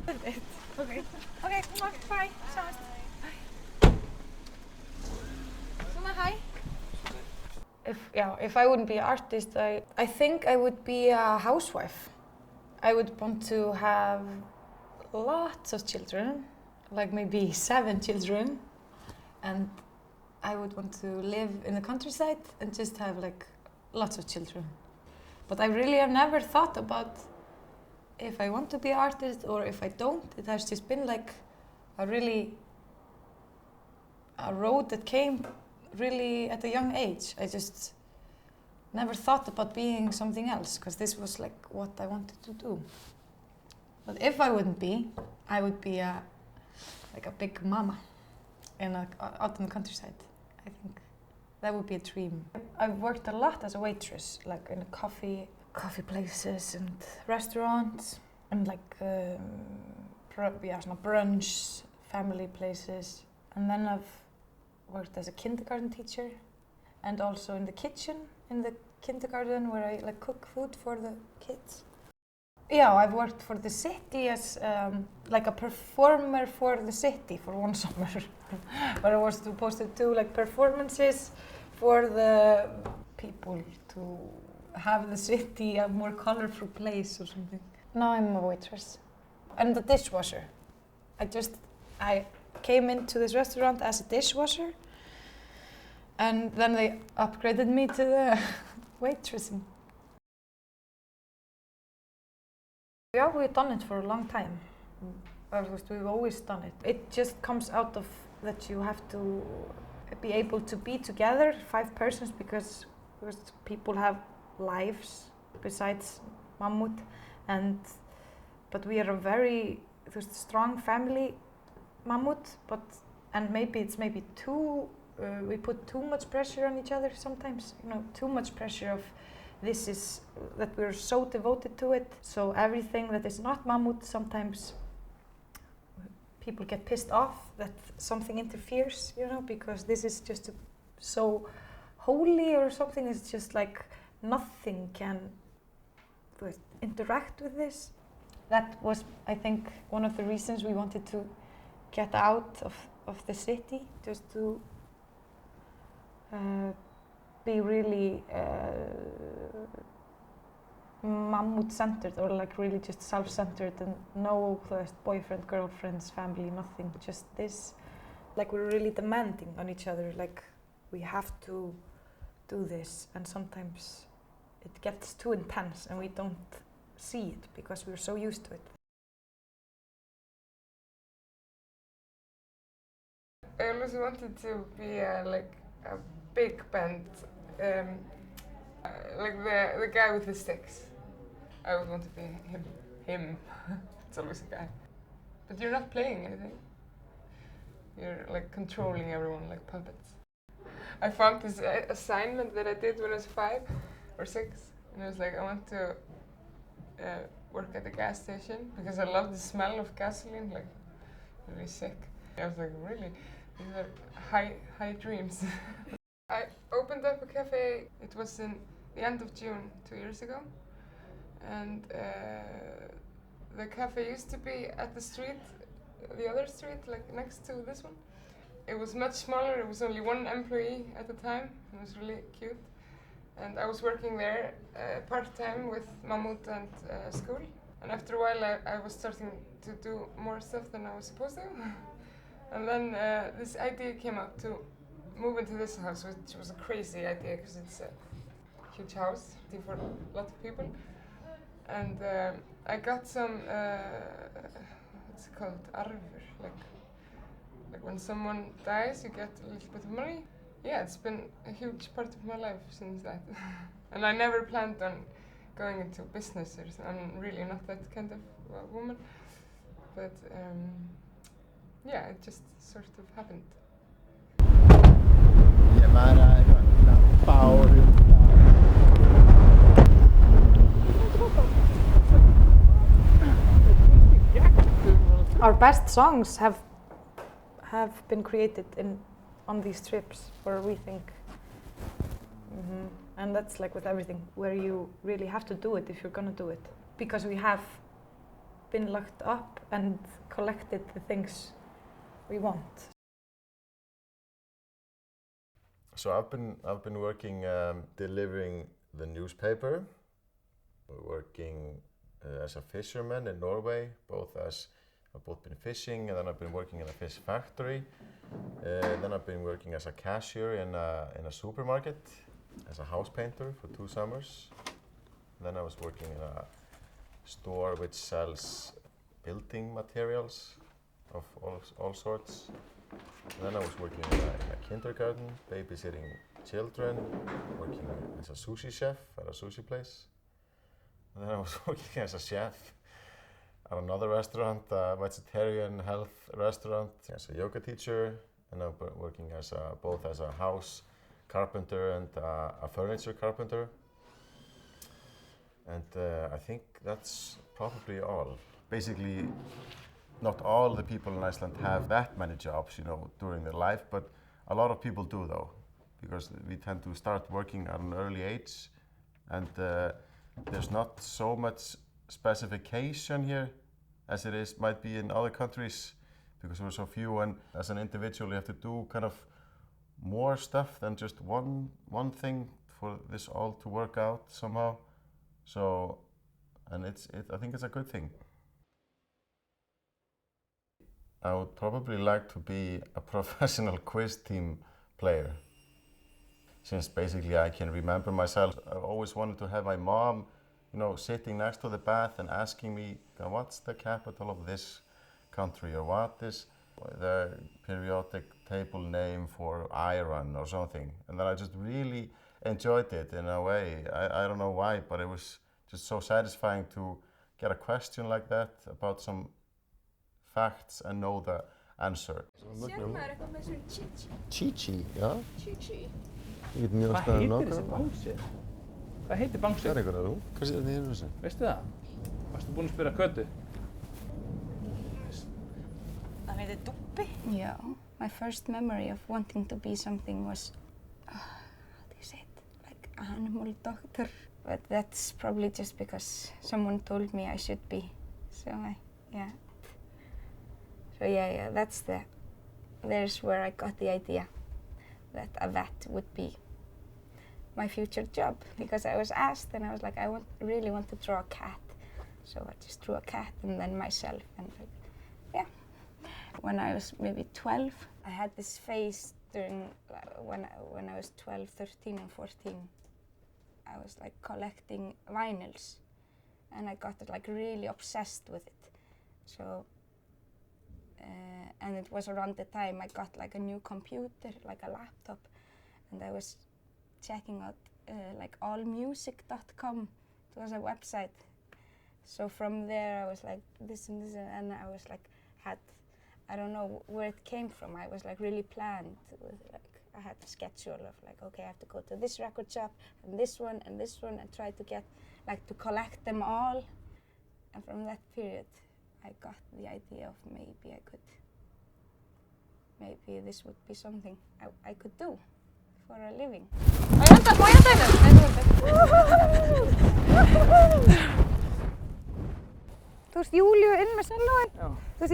Okay. Okay, come on, bye. Svona, hi. If I wouldn't be an artist, I think I would be a housewife. I would want to have lots of children, like maybe 7 children, and I would want to live in the countryside and just have like lots of children. But I really have never thought about if I want to be an artist or if I don't. It has just been like a road that came really at a young age. I just never thought about being something else because this was like what I wanted to do. But if I wouldn't be, I would be like a big mama out in the countryside. I think that would be a dream. I've worked a lot as a waitress, like in coffee places and restaurants, and like brunch, family places. And then I've worked as a kindergarten teacher, and also in the kitchen in the kindergarten where I like cook food for the kids. Yeah, I've worked for the city as like a performer for the city for one summer, where I was supposed to do like performances for the people to have the city a more colorful place or something. Now I'm a waitress and the dishwasher. I came into this restaurant as a dishwasher, and then they upgraded me to the waitressing. Yeah, we've done it for a long time. We've always done it. It just comes out of that you have to be able to be together, 5 persons, because people have lives besides Mammut, but we are a very strong family, Mammut. And maybe it's too. We put too much pressure on each other sometimes. Too much pressure of. This is that we're so devoted to it. So everything that is not Mammut, sometimes people get pissed off that something interferes, because this is just so holy or something. It's just like nothing can interact with this. That was, I think, one of the reasons we wanted to get out of the city, just to be really Mammut-centered, or like really just self-centered, and no boyfriend, girlfriends, family, nothing, just this. Like we're really demanding on each other, like we have to do this, and sometimes it gets too intense and we don't see it because we're so used to it. I always wanted to be like a big band, like the guy with the sticks. I would want to be him. It's always a guy. But you're not playing anything. You're like controlling everyone like puppets. I found this assignment that I did when I was 5 or 6, and it was like I want to work at a gas station because I love the smell of gasoline, like really sick. I was like, really, these are high dreams. I opened up a cafe. It was in the end of June 2 years ago, and the cafe used to be at the other street, like next to this one. It was much smaller. It was only 1 employee at the time. It was really cute, and I was working there part-time with Mammut and school. And after a while, I was starting to do more stuff than I was supposed to. And then this idea came up to move into this house, which was a crazy idea because it's a huge house for a lot of people. And I got some, what's it called, arfur, like when someone dies, you get a little bit of money. Yeah, it's been a huge part of my life since that. And I never planned on going into business or something. I'm really not that kind of woman. But yeah, it just sort of happened. Our best songs have been created on these trips where we think, and that's like with everything, where you really have to do it if you're gonna do it, because we have been locked up and collected the things we want. So I've been working delivering the newspaper, working as a fisherman in Norway. I've both been fishing, and then I've been working in a fish factory. Then I've been working as a cashier in a supermarket, as a house painter for 2 summers. Then I was working in a store which sells building materials of all sorts. And then I was working in a kindergarten, babysitting children, working as a sushi chef at a sushi place. And then I was working as a chef at another restaurant, a vegetarian health restaurant, as a yoga teacher, and I'm working both as a house carpenter and a furniture carpenter. And I think that's probably all. Basically, not all the people in Iceland have that many jobs, during their life, but a lot of people do though, because we tend to start working at an early age, and there's not so much specification here as it might be in other countries, because we're so few, and as an individual you have to do kind of more stuff than just one thing for this all to work out somehow. So, and I think it's a good thing. I would probably like to be a professional quiz team player, since basically I can remember myself. I always wanted to have my mom, sitting next to the bath and asking me, what's the capital of this country, or what is the periodic table name for iron or something. And then I just really enjoyed it in a way. I don't know why, but it was just so satisfying to get a question like that about some facts and know the answer. Sér maður eitthvað með svona chichi? Chichi, já. Chichi? Ég get mjög Hvað heitir þessi bangsi? Hvað heitir bangsi? Það einhverja þú. Hvað sér þið þessu? Veistu það? Varstu búinn að spyrja Kötu? Hann heitir Dubbi. Yeah. My first memory of wanting to be something was, how do you say it? Like animal doctor. But that's probably just because someone told me I should be. So yeah. So yeah, there's where I got the idea that a vet would be my future job, because I was asked and I was like, really want to draw a cat. So I just drew a cat and then myself, and yeah. When I was maybe 12, I had this phase during when I was 12, 13 and 14. I was like collecting vinyls, and I got like really obsessed with it. So and it was around the time I got like a new computer, like a laptop, and I was checking out like allmusic.com. It was a website. So from there I was like this and this, and I was like I don't know where it came from. I was like really planned with I had a schedule of like, okay, I have to go to this record shop and this one, and try to get to collect them all. And from that period I got the idea of maybe this would be something I could do for a living. Má ég enda Þú veist, Júlíu inn með sellóin, þú veist,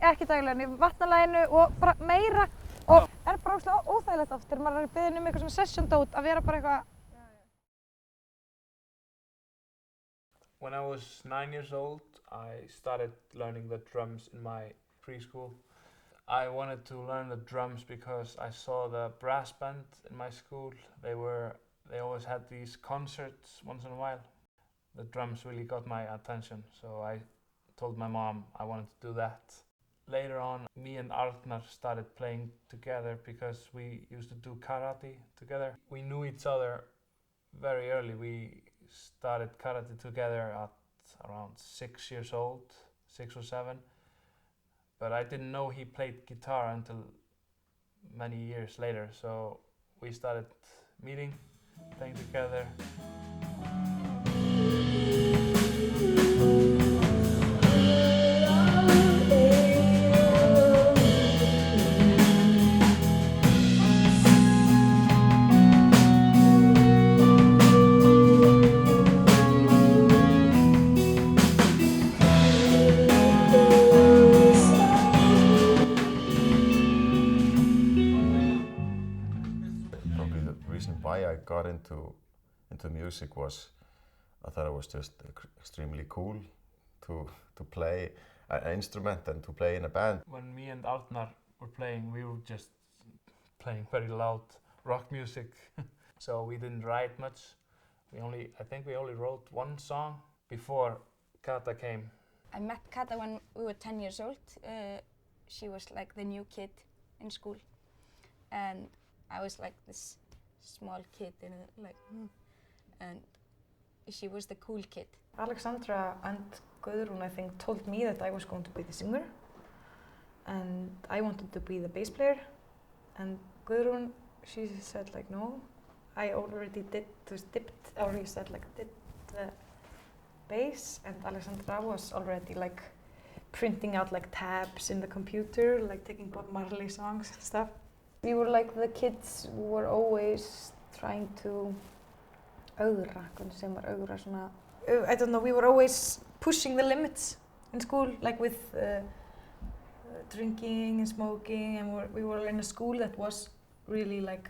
ekki dæguleginu, í vatnalæginu og bara meira. Og er bara óþægilegt oft þegar maður er beðinn eitthvað svona session dót að vera bara eitthvað. When I was 9 years old, I started learning the drums in my preschool. I wanted to learn the drums because I saw the brass band in my school. They always had these concerts once in a while. The drums really got my attention, so I told my mom I wanted to do that. Later on, me and Arnar started playing together because we used to do karate together. We knew each other very early. We started karate together at around 6 years old, 6 or 7. But I didn't know he played guitar until many years later. So we started meeting, playing together. I got into music was I thought it was just extremely cool to play an instrument and to play in a band. When me and Arnar were playing, we were just playing very loud rock music. So we didn't write much. I think we only wrote one song before Kata came. I met Kata when we were 10 years old. She was like the new kid in school, and I was like this small kid and she was the cool kid. Alexandra and Guðrún, I think, told me that I was going to be the singer, and I wanted to be the bass player. And Guðrún, she said like, no, I already did the bass, and Alexandra was already like printing out like tabs in the computer, like taking Bob Marley songs and stuff. We were like the kids who were always trying to ögra, hvernig segir maður ögra svona, I don't know, we were always pushing the limits in school, like with drinking and smoking, and we were in a school that was really like,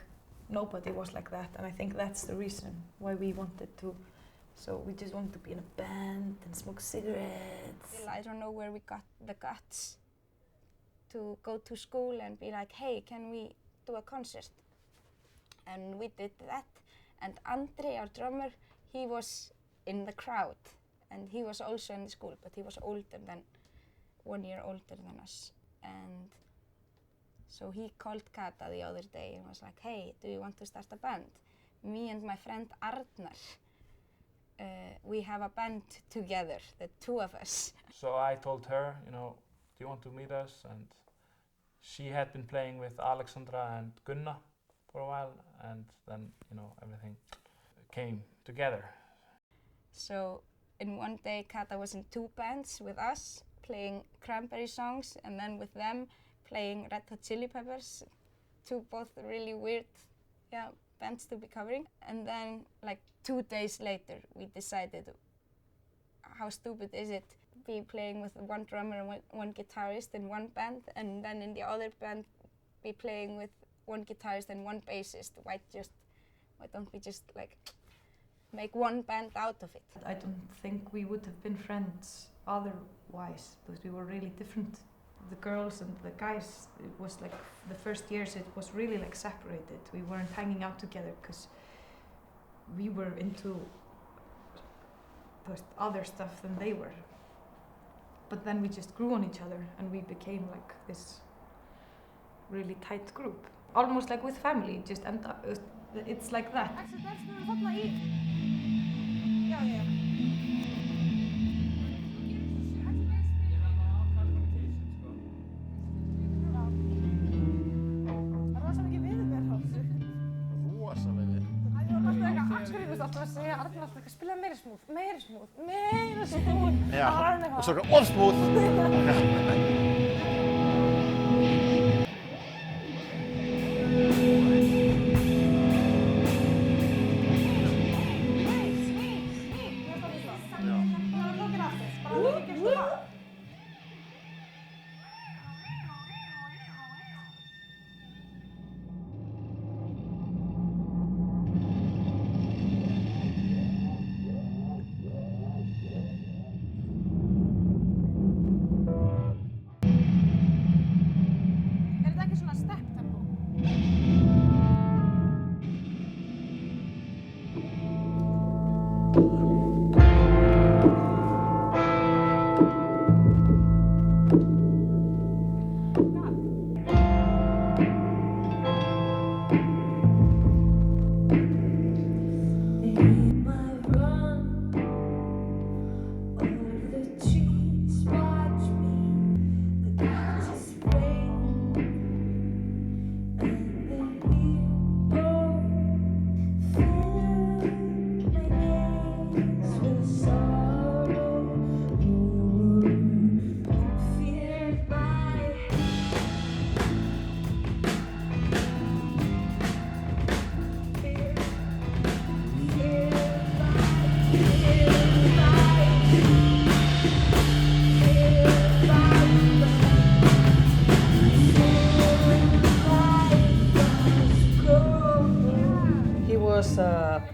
nobody was like that, and I think that's the reason why we wanted to. So we just wanted to be in a band and smoke cigarettes. I don't know where we got the guts to go to school and be like, hey, can we do a concert? And we did that. And Andri, our drummer, he was in the crowd. And he was also in the school, but he was 1 year older than us. And so he called Kata the other day and was like, hey, do you want to start a band? Me and my friend Arnar, we have a band together, the two of us. So I told her, you know, do you want to meet us? And she had been playing with Alexandra and Gunna for a while, and then, you know, everything came together. So in one day, Kata was in 2 bands with us, playing Cranberry songs, and then with them, playing Red Hot Chili Peppers, 2 both really weird, bands to be covering. And then, like 2 days later, we decided, how stupid is it to be playing with 1 drummer and 1 guitarist in 1 band, and then in the other band be playing with 1 guitarist and 1 bassist? Why don't we just like make 1 band out of it? I don't think we would have been friends otherwise, because we were really different. The girls and the guys, it was like the first years it was really like separated. We weren't hanging out together because we were into other stuff than they were. But then we just grew on each other and we became like this really tight group. Almost like with family, just end up, it's like that. Alltaf að segja Arnar alltaf spila meiri smúð. Já, og svo of smooth.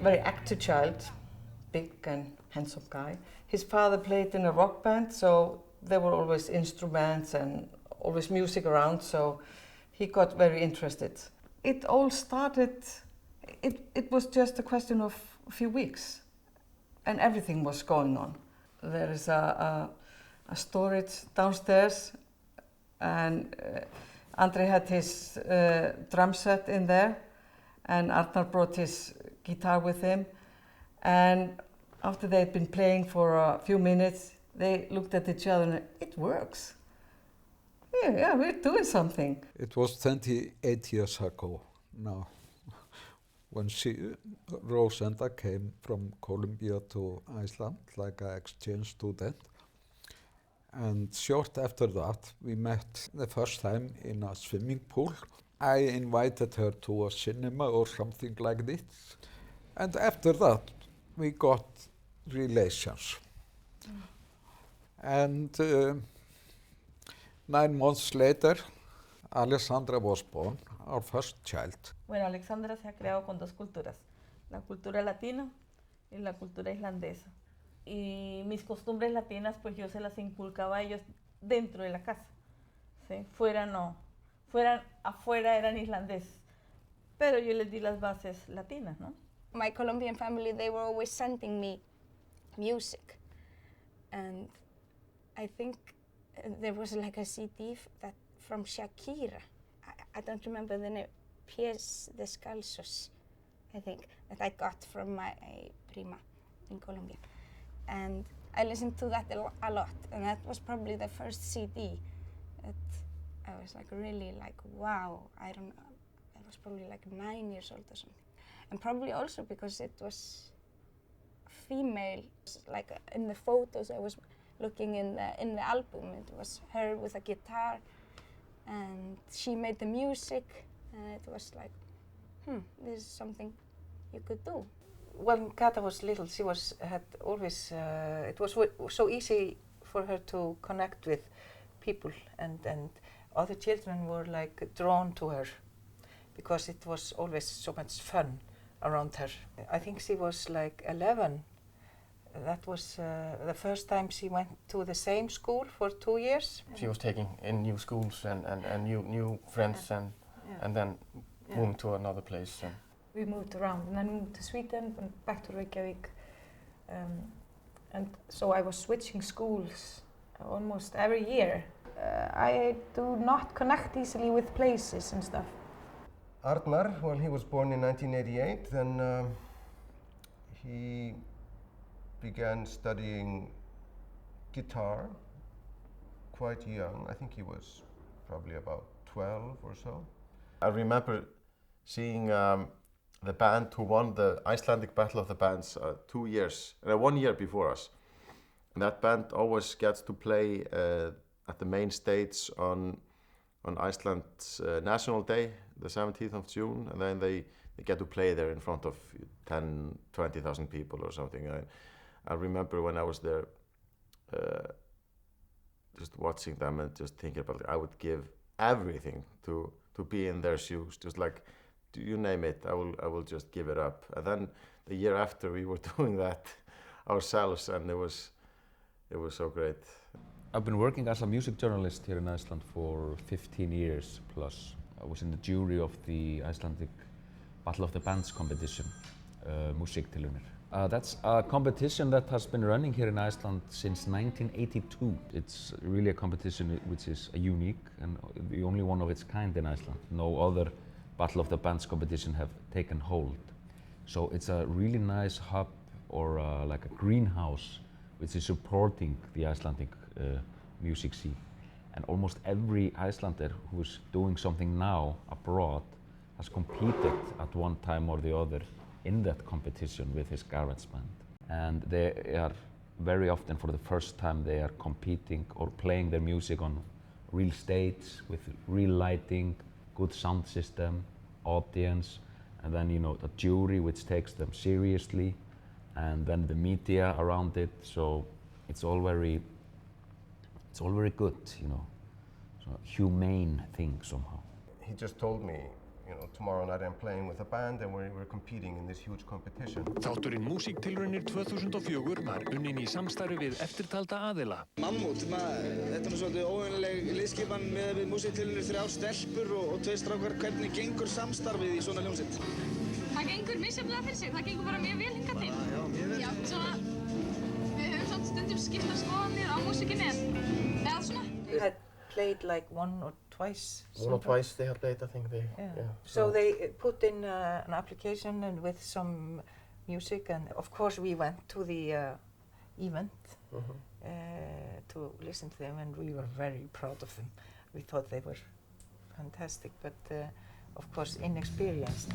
very active child, big and handsome guy. His father played in a rock band, so there were always instruments and always music around, so he got very interested. It all started, it was just a question of a few weeks, and everything was going on. There is a storage downstairs, and Andri had his drum set in there, and Arnar brought his guitar with him. And after they had been playing for a few minutes, they looked at each other and it works. Yeah, we're doing something. It was 28 years ago now, when Rosenda came from Colombia to Iceland, like an exchange student. And short after that, we met the first time in a swimming pool. I invited her to a cinema or something like this. And after that, we got relations. And 9 months later, Alexandra was born, our first child. Bueno, Alexandra se ha creado con dos culturas, la cultura latina y la cultura islandesa. Y mis costumbres latinas, pues yo se las inculcaba a ellos dentro de la casa, ¿sí? Fuera no, afuera eran islandeses, pero yo les di las bases latinas, ¿no? My Colombian family, they were always sending me music, and I think there was like a CD that from Shakira. I don't remember the name. Pies Descalzos, I think, that I got from my prima in Colombia. And I listened to that a lot, and that was probably the first CD that I was like really like, wow, I don't know, I was probably like 9 years old or something. And probably also because it was female, like in the photos I was looking in the album, it was her with a guitar, and she made the music, and it was like, this is something you could do. When Kata was little, she had always, it was so easy for her to connect with people, and other children were like drawn to her because it was always so much fun around her. I think she was like 11. That was the first time she went to the same school for 2 years. She was taking in new schools and new friends, and then moving to another place. We moved around, and then we moved to Sweden and back to Reykjavik. And so I was switching schools almost every year. I do not connect easily with places and stuff. Arnar, well, he was born in 1988, then he began studying guitar quite young. I think he was probably about 12 or so. I remember seeing the band who won the Icelandic Battle of the Bands 1 year before us. And that band always gets to play at the main stage on Iceland's National Day, the 17th of June, and then they get to play there in front of 10, 20,000 people or something. I remember when I was there just watching them and just thinking about it, I would give everything to be in their shoes, just like, you name it, I will just give it up. And then the year after we were doing that ourselves, and it was so great. I've been working as a music journalist here in Iceland for 15 years plus. I was in the jury of the Icelandic Battle of the Bands competition, Musiktilraunir. That's a competition that has been running here in Iceland since 1982. It's really a competition which is unique and the only one of its kind in Iceland. No other Battle of the Bands competition have taken hold. So it's a really nice hub, or like a greenhouse, which is supporting the Icelandic music scene. And almost every Icelander who's doing something now abroad has competed at one time or the other in that competition with his garage band. And they are very often, for the first time, they are competing or playing their music on real stage with real lighting, good sound system, audience, and then, you know, the jury which takes them seriously, and then the media around it. So it's all very good, you know. So humane thing somehow. He just told me, tomorrow night I'm playing with a band and we're competing in this huge competition. Þátturinn Músíktilraunir 2004 var unnin í samstarfi við eftirtalda aðila. Mammut, þetta er svolítið óvenjuleg liðskipan með við Músíktilraunir 3 stelpur og 2 strákar. Hvernig gengur samstarfið í svona hljómsveit? Það gengur misjafnlega fyrir sig, það gengur bara mjög vel hingað til. Já, mjög vel. Já, svona, við höfum svona stundum skipta skoðanir á músíkinni eða svona. They had played like one or twice. One or twice they had played, I think. So they put in an application and with some music, and of course we went to the event to listen to them, and we were very proud of them. We thought they were fantastic, but of course inexperienced.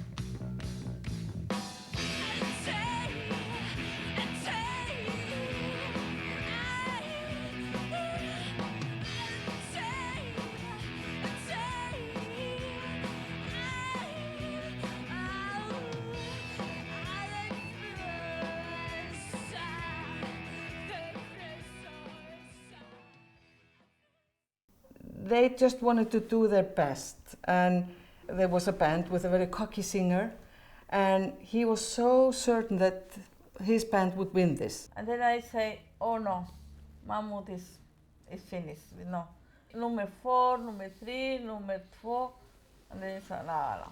They just wanted to do their best, and there was a band with a very cocky singer, and he was so certain that his band would win this. And then I say, oh no, Mammut is finished, no. Nummer 4, nummer 3, nummer 2, and then it's no.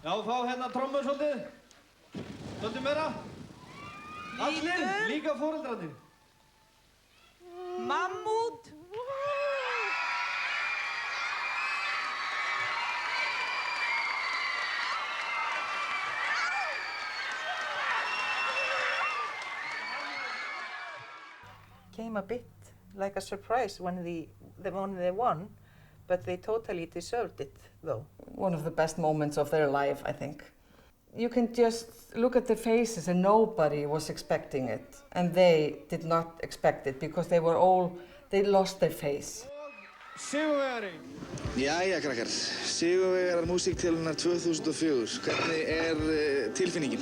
Já, fá hérna trommur svolítið. Svolítið meira. Allir, líka foreldrarnir. Mammut! Came a bit like a surprise when they won, but they totally deserved it though. One of the best moments of their life, I think. You can just look at their faces and nobody was expecting it, and they did not expect it because they lost their face. Sigurvegari. Jæja krakkar, sigurvegarar Músíktilraunir 2004. Hvernig tilfinningin?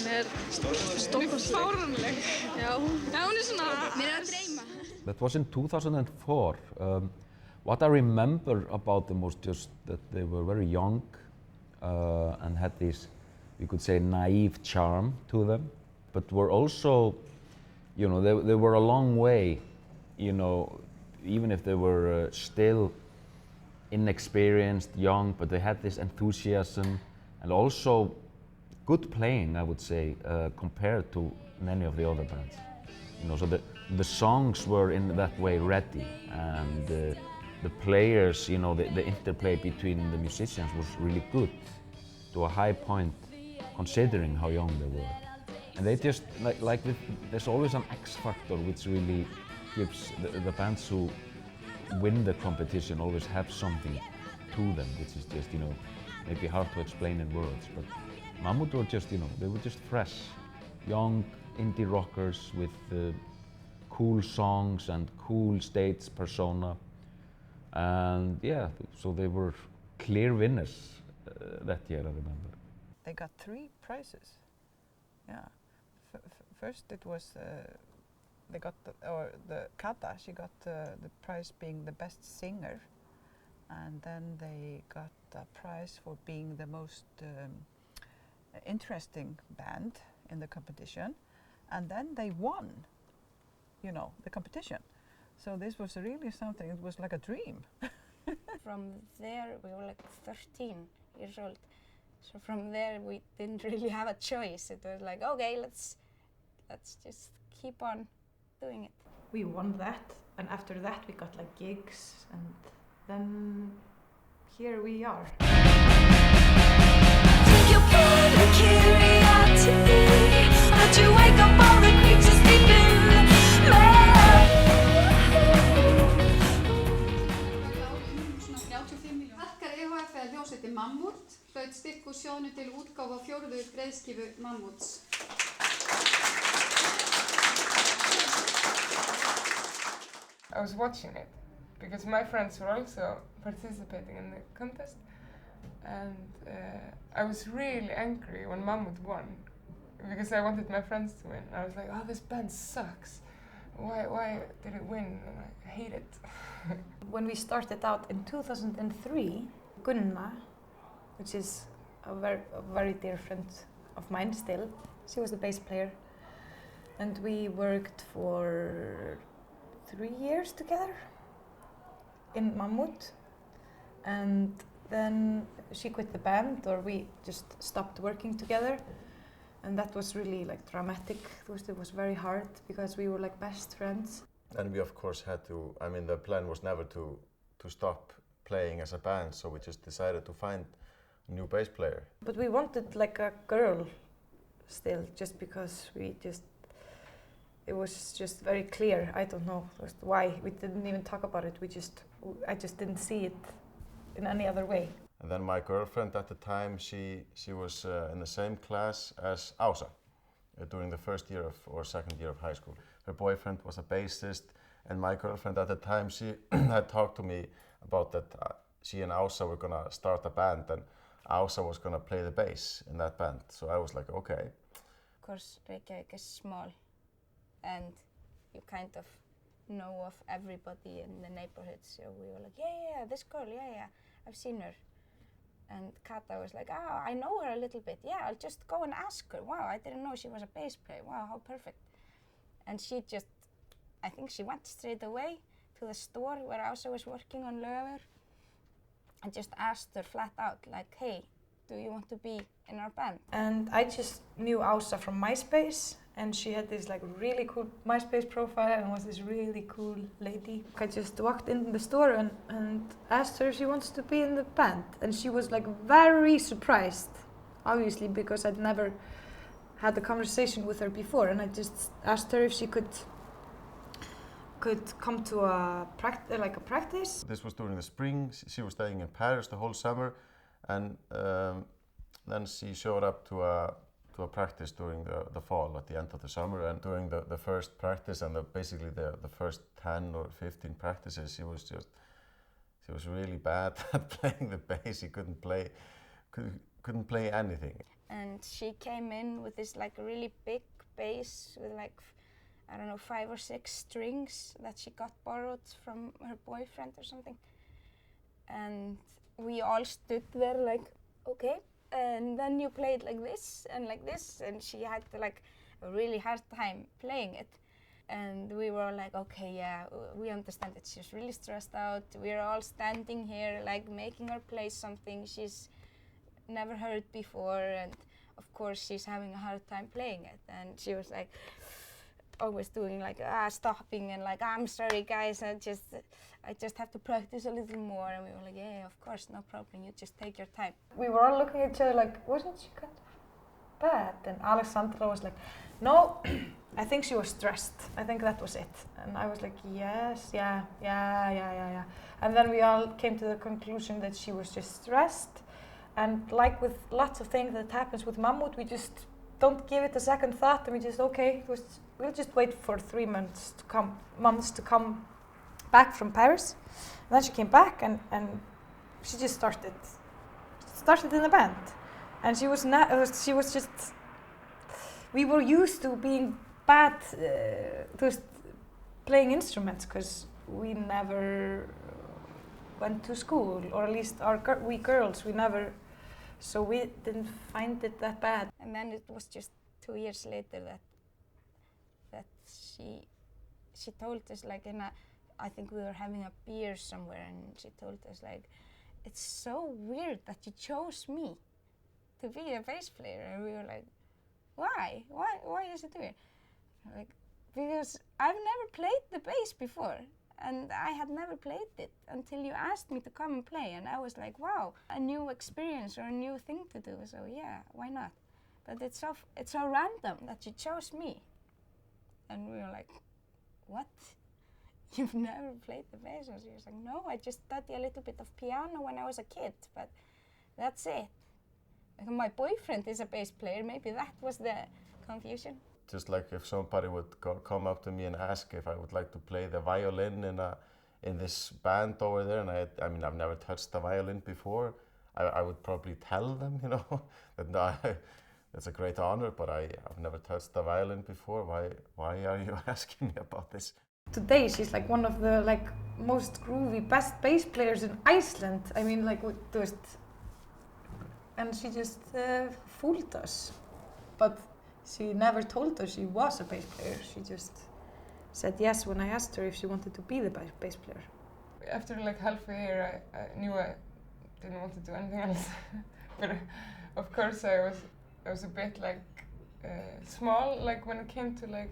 Hún stórkostleg. Fáránleg. Já, hún svona, mér að dreyma. That was in 2004. What I remember about them was just that they were very young and had this, you could say, naive charm to them, but were also, they were a long way, even if they were still inexperienced, young, but they had this enthusiasm and also good playing, I would say, compared to many of the other bands. So the songs were in that way ready, and the players, the interplay between the musicians was really good to a high point, considering how young they were. And they just, there's always an X factor which really gives the bands who win the competition always have something to them, which is just, maybe hard to explain in words. But Mammut were just, they were just fresh, young indie rockers with cool songs and cool stage persona. And yeah, so they were clear winners that year, I remember. They got 3 prizes. Yeah. First it was they got the Kata, she got the prize being the best singer, and then they got a prize for being the most interesting band in the competition, and then they won, the competition. So this was really something, it was like a dream. From there, we were like 13 years old. So from there, we didn't really have a choice. It was like, okay, let's just keep on doing it. We won that, and after that we got like gigs, and then here we are. You put a curiosity, let you wake up all the creatures deep in me. Harkar EHF eða hljómsveitin Mammut hlaut styrk úr sjóðnum til útgáfu á 4. breiðskífu Mammuts. I was watching it because my friends were also participating in the contest, and I was really angry when Mammut won because I wanted my friends to win. I was like, oh, this band sucks. Why did it win? And I hate it. When we started out in 2003, Gunna, which is a very dear friend of mine still. She was the bass player, and we worked for 3 years together in Mammut, and then she quit the band, or we just stopped working together, and that was really like dramatic. It was very hard because we were like best friends. And we of course had to, I mean the plan was never to stop playing as a band, so we just decided to find a new bass player. But we wanted like a girl still, just because it was just very clear. I don't know why, we didn't even talk about it. I just didn't see it in any other way. And then my girlfriend at the time, she was in the same class as Ása during the first year or second year of high school. Her boyfriend was a bassist, and my girlfriend at the time, she had talked to me about that she and Ása were gonna start a band, and Ása was gonna play the bass in that band. So I was like, okay. Of course, Reykjavik is small, and you kind of know of everybody in the neighborhood. So we were like, yeah, this girl, yeah, I've seen her. And Kata was like, I know her a little bit. Yeah, I'll just go and ask her. Wow, I didn't know she was a bass player. Wow, how perfect. And I think she went straight away to the store where Ása was working on Laugaveg and just asked her flat out, like, hey, do you want to be in our band? And I just knew Ása from MySpace, and she had this like really cool MySpace profile and was this really cool lady. I just walked in the store and asked her if she wants to be in the band, and she was like very surprised, obviously, because I'd never had a conversation with her before, and I just asked her if she could come to a practice. This was during the spring. She was staying in Paris the whole summer, and then she showed up to a practice during the fall, at the end of the summer. And during the first practice and basically the first 10 or 15 practices, she was really bad at playing the bass. She couldn't play anything. And she came in with this like really big bass with like, I don't know, 5 or 6 strings that she got borrowed from her boyfriend or something. And we all stood there like, okay, and then you played like this, and she had like a really hard time playing it. And we were like, okay, yeah, we understand that she's really stressed out. We're all standing here like making her play something she's never heard before, and of course she's having a hard time playing it. And she was like, always doing like stopping and like, I'm sorry guys, I just have to practice a little more. And we were like, yeah, of course, no problem, you just take your time. We were all looking at each other like, wasn't she kind of bad? And Alexandra was like, no, I think she was stressed. I think that was it. And I was like, yes, yeah. And then we all came to the conclusion that she was just stressed. And like with lots of things that happens with Mammut, we just don't give it a second thought, and we just, okay, we'll just wait for 3 months to come back from Paris. And then she came back, and she just started in the band. And she was just, we were used to being bad, just playing instruments, because we never went to school, or at least we girls, we never. So we didn't find it that bad. And then it was just 2 years later that she told us, like, I think we were having a beer somewhere, and she told us like, it's so weird that you chose me to be a bass player. And we were like, why? Why is it weird? Like, because I've never played the bass before. And I had never played it until you asked me to come and play, and I was like, wow, a new experience or a new thing to do, so yeah, why not? But it's so random that you chose me. And we were like, what? You've never played the bass? And she was like, no, I just studied a little bit of piano when I was a kid, but that's it. Like, my boyfriend is a bass player, maybe that was the confusion. Just like if somebody would come up to me and ask if I would like to play the violin in this band over there, and I mean, I've never touched the violin before, I would probably tell them, you know, that no, it's a great honor, but I've never touched the violin before. Why are you asking me about this? Today she's like one of the like most groovy, best bass players in Iceland. I mean, like, just and she just fooled us. But she never told us she was a bass player. She just said yes when I asked her if she wanted to be the bass player. After like half a year, I knew I didn't want to do anything else. But of course, I was a bit like small, like when it came to like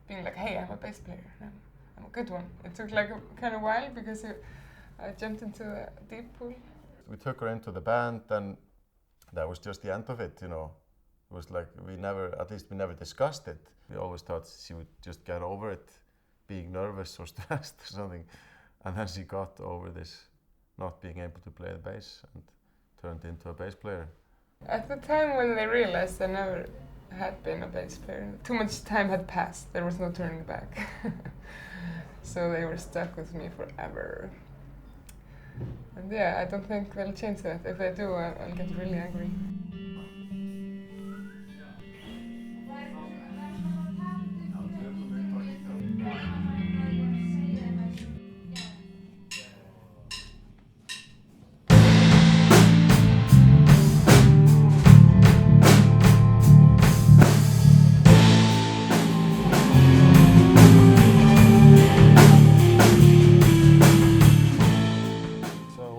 being like, hey, I'm a bass player. I'm a good one. It took like a kind of while because I jumped into a deep pool. We took her into the band, and that was just the end of it, you know. It was like we never discussed it. We always thought she would just get over it, being nervous or stressed or something. And then she got over this not being able to play the bass and turned into a bass player. At the time when they realized I never had been a bass player, too much time had passed. There was no turning back. So they were stuck with me forever. And yeah, I don't think they'll change that. If they do, I'll get really angry.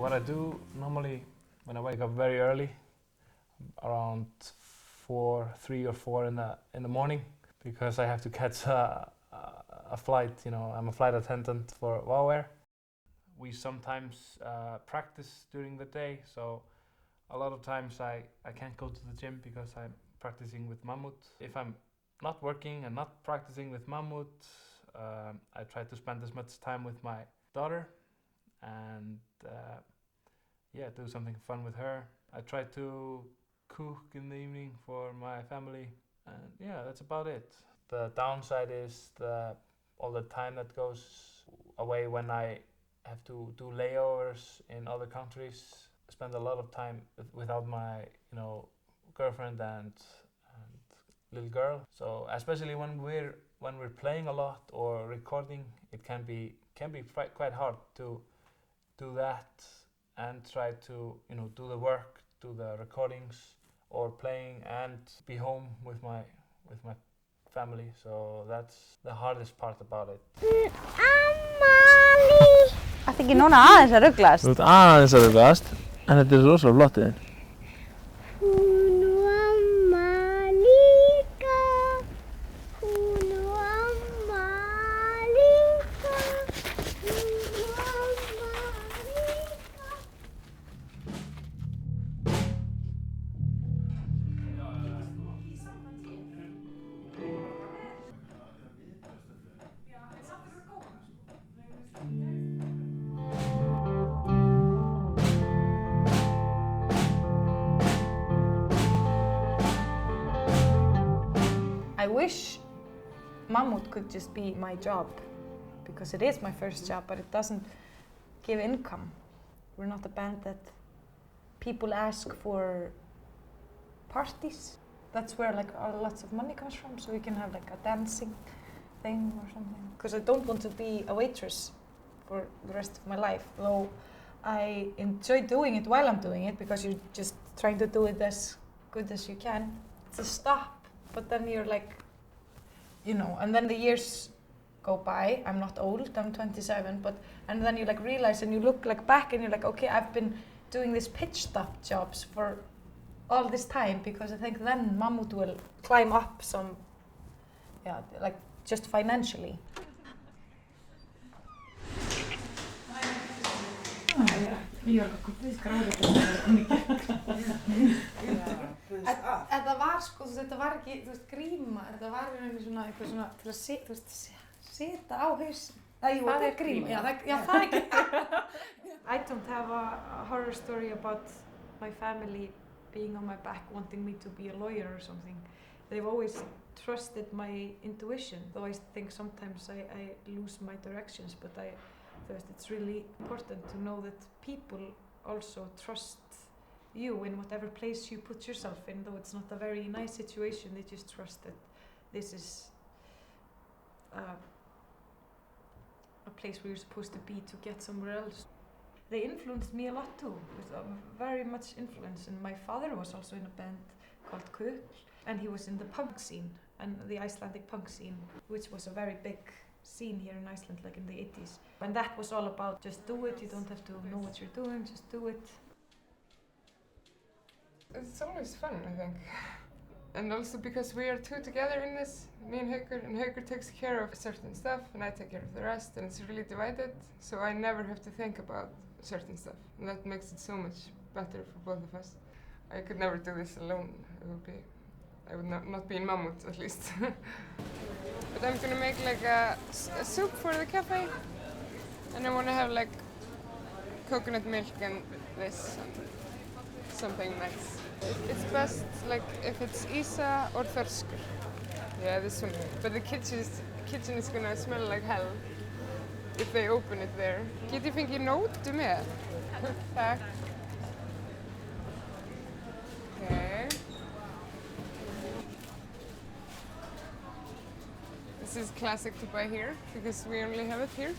What I do normally when I wake up very early, around 3 or 4 in the morning, because I have to catch a flight. You know, I'm a flight attendant for WOW Air. We sometimes practice during the day, so a lot of times I can't go to the gym because I'm practicing with Mammut. If I'm not working and not practicing with Mammut, I try to spend as much time with my daughter and yeah, do something fun with her. I try to cook in the evening for my family, and yeah, that's about it. The downside is all the time that goes away when I have to do layovers in other countries. I spend a lot of time without my, you know, girlfriend and little girl. So especially when we're playing a lot or recording, it can be quite hard to do that and try to, you know, do the work, do the recordings or playing and be home with my family. So that's the hardest part about it. Ætti ekki núna aðeins að ruglast? Þú ert aðeins að ruglast, en þetta er rosalega flott þinn. I wish Mammut could just be my job, because it is my first job, but it doesn't give income. We're not a band that people ask for parties. That's where like lots of money comes from, so we can have like a dancing thing or something. Because I don't want to be a waitress for the rest of my life, though I enjoy doing it while I'm doing it, because you're just trying to do it as good as you can. It's a stop. But then you're like, you know, and then the years go by. I'm not old, I'm 27, and then you like realize and you look like back and you're like, okay, I've been doing this pitch stop jobs for all this time, because I think then Mammut will climb up some, yeah, like just financially. Þetta var sko, þetta var ekki, þú veist, gríma, þetta var í rauninni svona eitthvað svona til að þú veist, sita á hausinn. Jú, þetta er gríma. Já, það er gríma. I don't have a horror story about my family being on my back wanting me to be a lawyer or something. They've always trusted my intuition, though I think sometimes I lose my directions, but it's really important to know that people also trust you in whatever place you put yourself in, though it's not a very nice situation. They just trust that this is a place where you're supposed to be to get somewhere else. they influenced me a lot too. It was very much influence. And my father was also in a band called Kukl, and he was in the punk scene, and the Icelandic punk scene, which was a very big scene here in Iceland, like in the 80s. And that was all about just do it, you don't have to know what you're doing, just do it. It's always fun, I think. And also because we are two together in this, me and Haukur takes care of certain stuff and I take care of the rest, and it's really divided, so I never have to think about certain stuff. And that makes it so much better for both of us. I could never do this alone. I would not be in Mammut, at least. But I'm gonna make like a soup for the cafe, and I want to have like coconut milk and this, something nice. It's best like if it's Isa or Þörskur. Yeah, this one. But the kitchen is gonna smell like hell if they open it there. Get ég fengið nótu með? Takk. Okay. This is classic to buy here because we only have it here.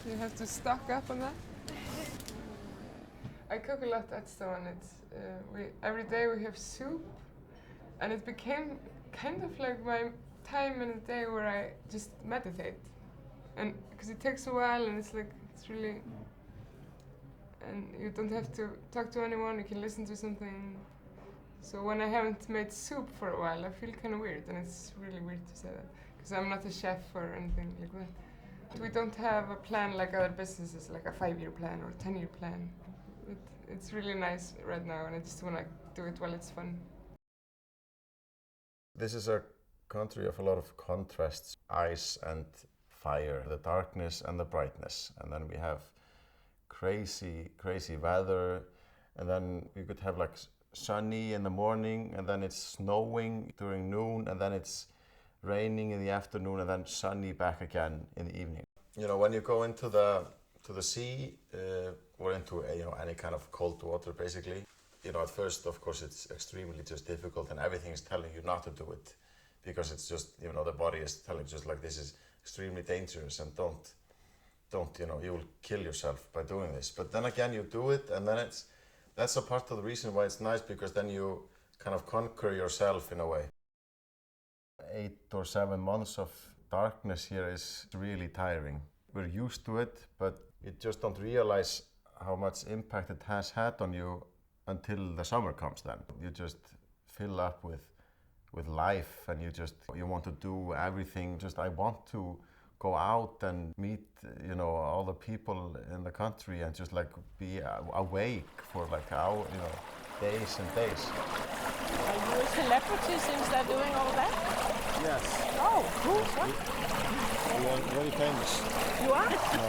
You have to stock up on that. I cook a lot at Stone. Every day we have soup, and it became kind of like my time in the day where I just meditate, and because it takes a while and it's really, and you don't have to talk to anyone. You can listen to something. So when I haven't made soup for a while, I feel kind of weird, and it's really weird to say that because I'm not a chef or anything like that. We don't have a plan like other businesses, like a 5-year plan or a 10-year plan. It's really nice right now, and I just want to do it while it's fun. This is a country of a lot of contrasts, ice and fire, the darkness and the brightness. And then we have crazy weather, and then we could have like sunny in the morning, and then it's snowing during noon, and then it's raining in the afternoon, and then sunny back again in the evening. You know, when you go into the sea, or into any kind of cold water, basically. You know, at first, of course, it's extremely just difficult, and everything is telling you not to do it, because it's just, you know, the body is telling just like this is extremely dangerous, and don't, you know, you will kill yourself by doing this. But then again, you do it, and then that's a part of the reason why it's nice, because then you kind of conquer yourself in a way. 8 or 7 months of darkness here is really tiring. We're used to it, but you just don't realize how much impact it has had on you until the summer comes then. You just fill up with life, and you want to do everything. I want to go out and meet, you know, all the people in the country and just like be awake for like days and days. Are you a celebrity since they're doing all that? Yes. Oh, cool. We are very famous. You are? No.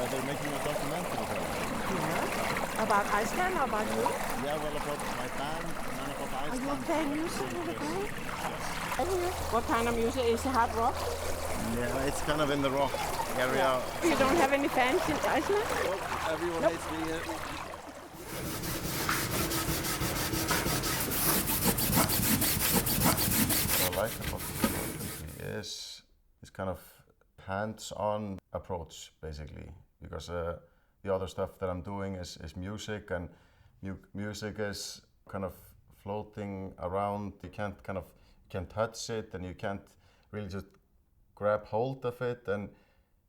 They're making a documentary for us. Yeah. About Iceland or about you? Yeah, well, about my band and then about Iceland. Are you playing music with the band? Yes. What kind of music? Is it hard rock? Yeah, it's kind of in the rock area. Yeah. You don't have any fans in Iceland? Nope, everyone hates me here. What I like about the documentary is this kind of hands-on approach, basically, because the other stuff that I'm doing is music, and music is kind of floating around. You can't touch it, and you can't really just grab hold of it, and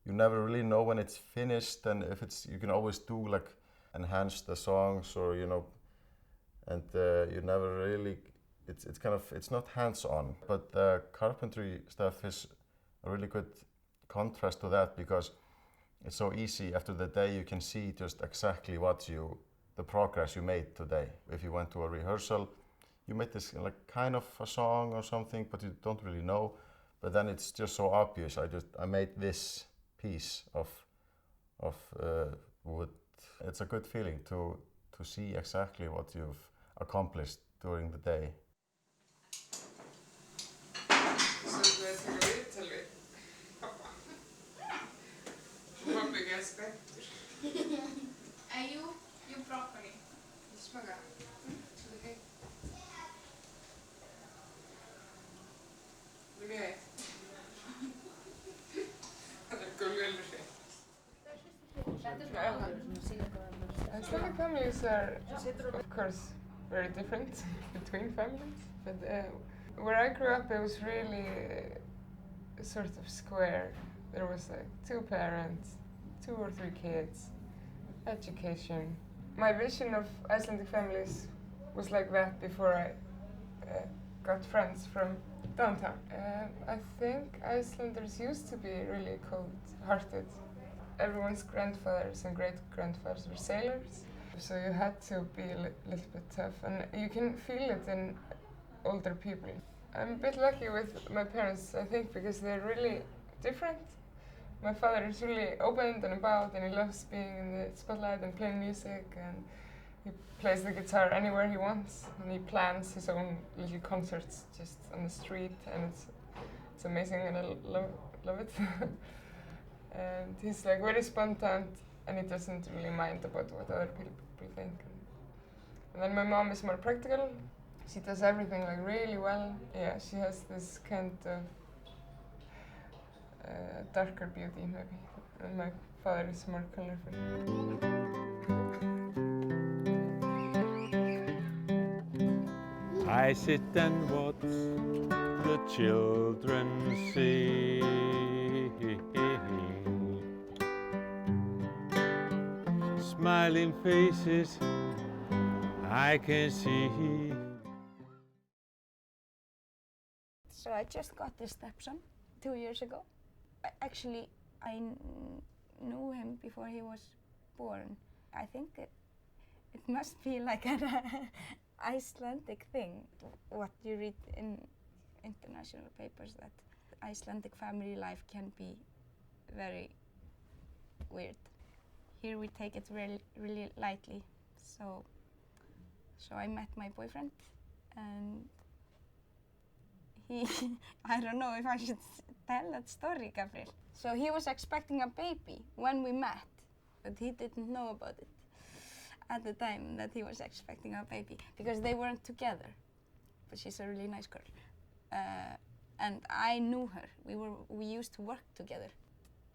you never really know when it's finished, and if you can always do like enhance the songs, or you know, and you never really. It's not hands-on, but the carpentry stuff is a really good contrast to that, because it's so easy. After the day, you can see just exactly the progress you made today. If you went to a rehearsal, you made this like kind of a song or something, but you don't really know. But then it's just so obvious. I made this piece of wood. It's a good feeling to see exactly what you've accomplished during the day. You broccoli. Smaga. Okay. Okay. Icelandic families are, of course, very different between families. But where I grew up, it was really sort of square. There was like 2 parents, 2 or 3 kids, education. My vision of Icelandic families was like that before I got friends from downtown. I think Icelanders used to be really cold-hearted. Everyone's grandfathers and great-grandfathers were sailors, so you had to be a little bit tough, and you can feel it in older people. I'm a bit lucky with my parents, I think, because they're really different. My father is really open and about, and he loves being in the spotlight and playing music, and he plays the guitar anywhere he wants, and he plans his own little concerts just on the street, and it's amazing, and I love it. And he's like very spontaneous, and he doesn't really mind about what other people think. And then my mom is more practical. She does everything like really well. Yeah, she has this kind of darker beauty maybe, and my father is more colorful. I sit and watch the children sing, smiling faces I can see. So I just got a stepson 2 years ago. Actually, I knew him before he was born. I think it must be like an Icelandic thing, what you read in international papers, that Icelandic family life can be very weird. Here we take it really lightly. So I met my boyfriend, and he, I don't know if I should tell that story, Gabriel. So he was expecting a baby when we met, but he didn't know about it at the time that he was expecting a baby, because they weren't together. But she's a really nice girl. And I knew her. We used to work together.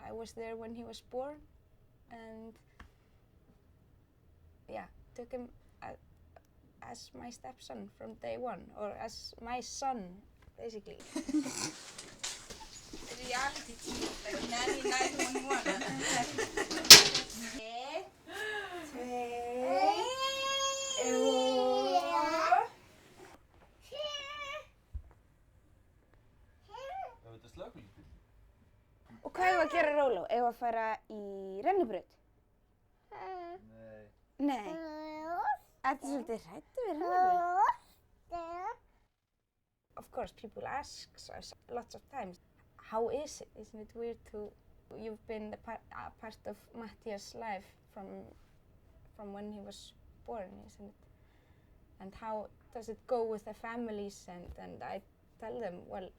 I was there when he was born, and yeah, took him as my stepson from day one, or as my son, basically. Reality TV, like Nanny 911. Og hvað hefur að gera Róló? Hefur að fara í rennibraut? Nei. Ertu svolítið hræddur við rennibraut? Of course, people ask us lots of times, how is it? Isn't it weird you've been a part of Mattias' life from when he was born, isn't it? And how does it go with the families? And I tell them, well,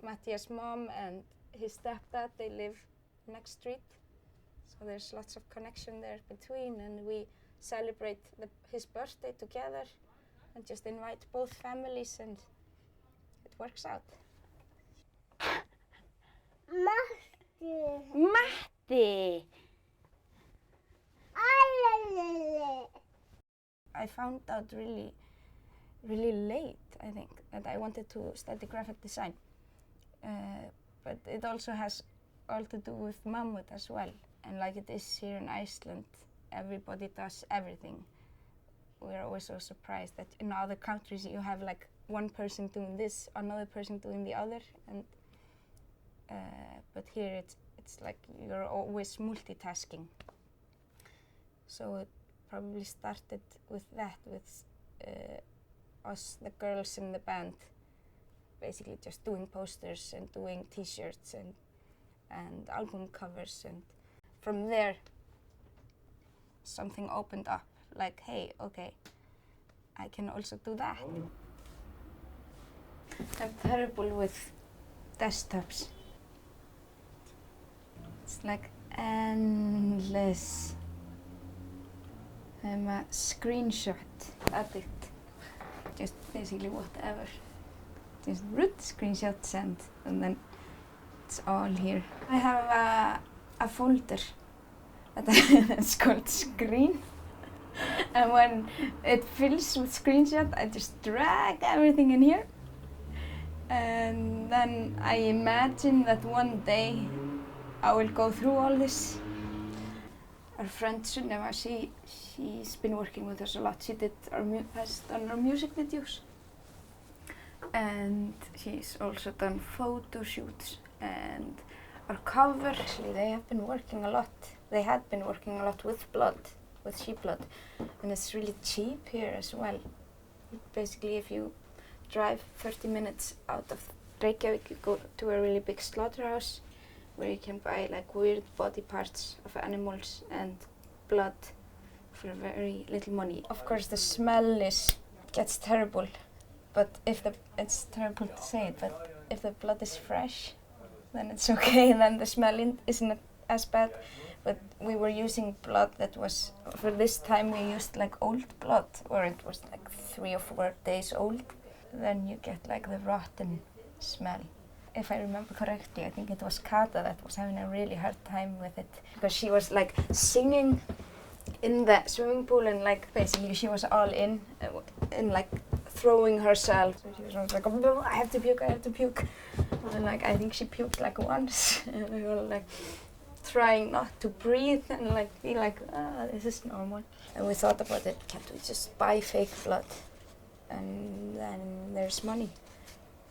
Mattias' mom and his stepdad, they live next street. So there's lots of connection there between, and we celebrate his birthday together and just invite both families, and it works out. Matti! I found out really late, I think, that I wanted to study graphic design. But it also has all to do with Mammut as well. And like it is here in Iceland, everybody does everything. We're always so surprised that in other countries you have like one person doing this, another person doing the other, and but here it's like you're always multitasking. So it probably started with that, with us, the girls in the band, basically just doing posters and doing t-shirts and album covers, and from there something opened up, like, hey, okay, I can also do that. I'm terrible with desktops. It's like endless. I'm a screenshot addict. Just basically whatever. Just root screenshots and then it's all here. I have a folder that's called Screen. And when it fills with screenshots, I just drag everything in here. And then I imagine that one day I will go through all this. Our friend Sunneva, she's been working with us a lot. She has done our music videos. And she's also done photo shoots and our cover. Actually, they have been working a lot. They had been working a lot with blood, with sheep blood. And it's really cheap here as well. Basically, if you drive 30 minutes out of Reykjavik, you go to a really big slaughterhouse where you can buy like weird body parts of animals and blood for very little money. Of course, the smell gets terrible, but it's terrible to say it, but if the blood is fresh, then it's okay, then the smell isn't as bad. But we were using blood that was, for this time we used like old blood, or it was like 3 or 4 days old. Then you get like the rotten smell. If I remember correctly, I think it was Kata that was having a really hard time with it, because she was like singing in the swimming pool, and like basically she was all in like throwing herself. So she was always like, oh, I have to puke. And like I think she puked like once, and we were like trying not to breathe and like be like, this is normal. And we thought about it, can't we just buy fake blood? And then there's money.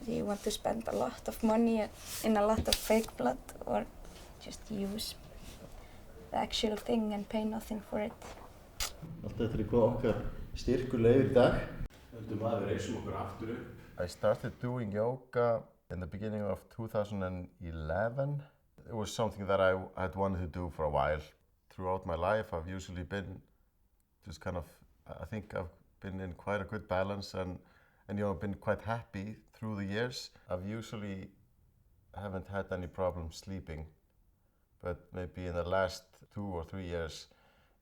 Do you want to spend a lot of money in a lot of fake blood, or just use the actual thing and pay nothing for it? Allt eftir hvað okkar styrkur leyfir í dag. Höldum að við reisum okkur aftur upp. I started doing yoga in the beginning of 2011. It was something that I had wanted to do for a while. Throughout my life, I've usually been just kind of, I think I've been in quite a good balance and you know, been quite happy through the years. I've usually haven't had any problem sleeping, but maybe in the last 2 or 3 years,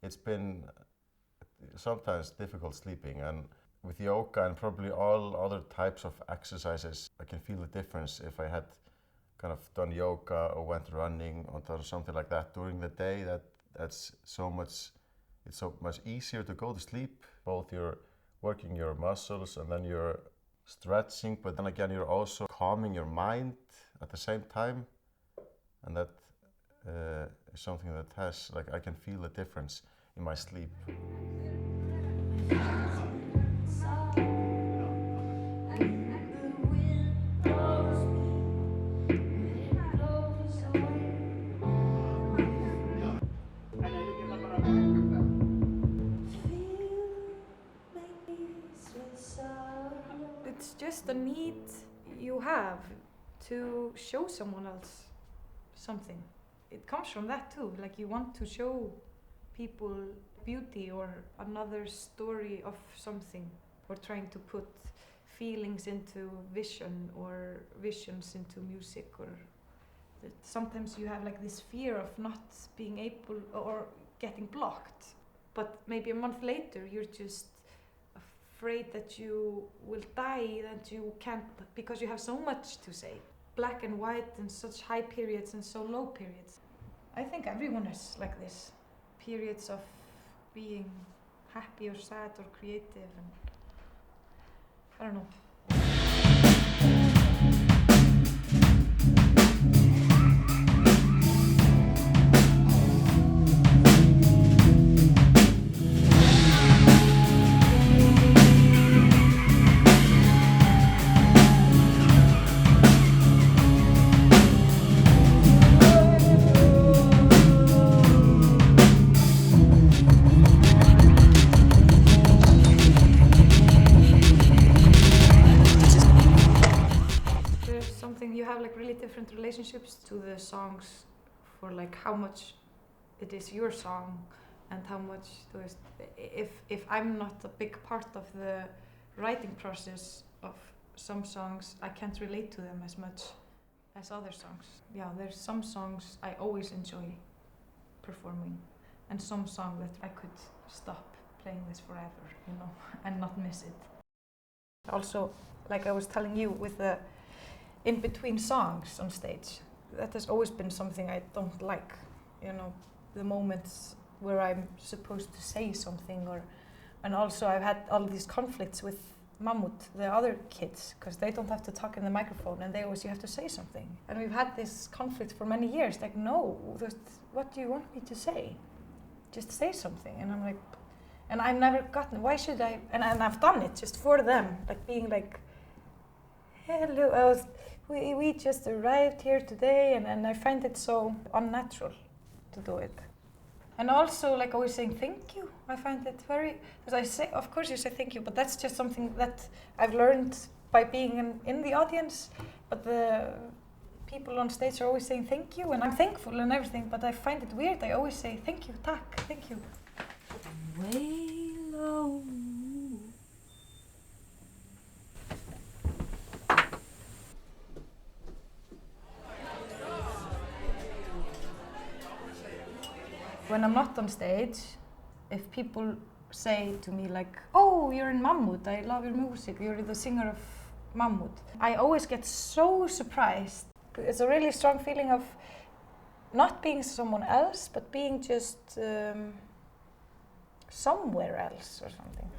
it's been sometimes difficult sleeping. And with yoga and probably all other types of exercises, I can feel the difference if I had kind of done yoga or went running or done something like that during the day. It's so much easier to go to sleep. Both you're working your muscles and then you're stretching, but then again you're also calming your mind at the same time, and that is something that has, like, I can feel the difference in my sleep. It's just a need you have to show someone else something. It comes from that too, like you want to show people beauty or another story of something, or trying to put feelings into vision or visions into music, or that sometimes you have like this fear of not being able or getting blocked, but maybe a month later you're just afraid that you will die, that you can't, because you have so much to say. Black and white and such high periods and so low periods. I think everyone is like this. Periods of being happy or sad or creative, and I don't know. You have like really different relationships to the songs, for like how much it is your song and how much if I'm not a big part of the writing process of some songs, I can't relate to them as much as other songs. Yeah, there's some songs I always enjoy performing, and some song that I could stop playing this forever, you know, and not miss it. Also, like I was telling you, with the in between songs on stage, that has always been something I don't like, you know, the moments where I'm supposed to say something or And also I've had all these conflicts with Mammut, the other kids, because they don't have to talk in the microphone and they always, you have to say something. And we've had this conflict for many years, like, no, what do you want me to say? Just say something. And I'm like, and I've never gotten, why should I? And I've done it just for them, like being like, hello, we just arrived here today, and I find it so unnatural to do it. And also, like always saying thank you, I find it very, because I say, of course you say thank you, but that's just something that I've learned by being in the audience. But the people on stage are always saying thank you, and I'm thankful and everything, but I find it weird. I always say thank you, tack, thank you. Way low. When I'm not on stage, if people say to me like, oh, you're in Mammut, I love your music, you're the singer of Mammut, I always get so surprised. It's a really strong feeling of not being someone else, but being just somewhere else or something.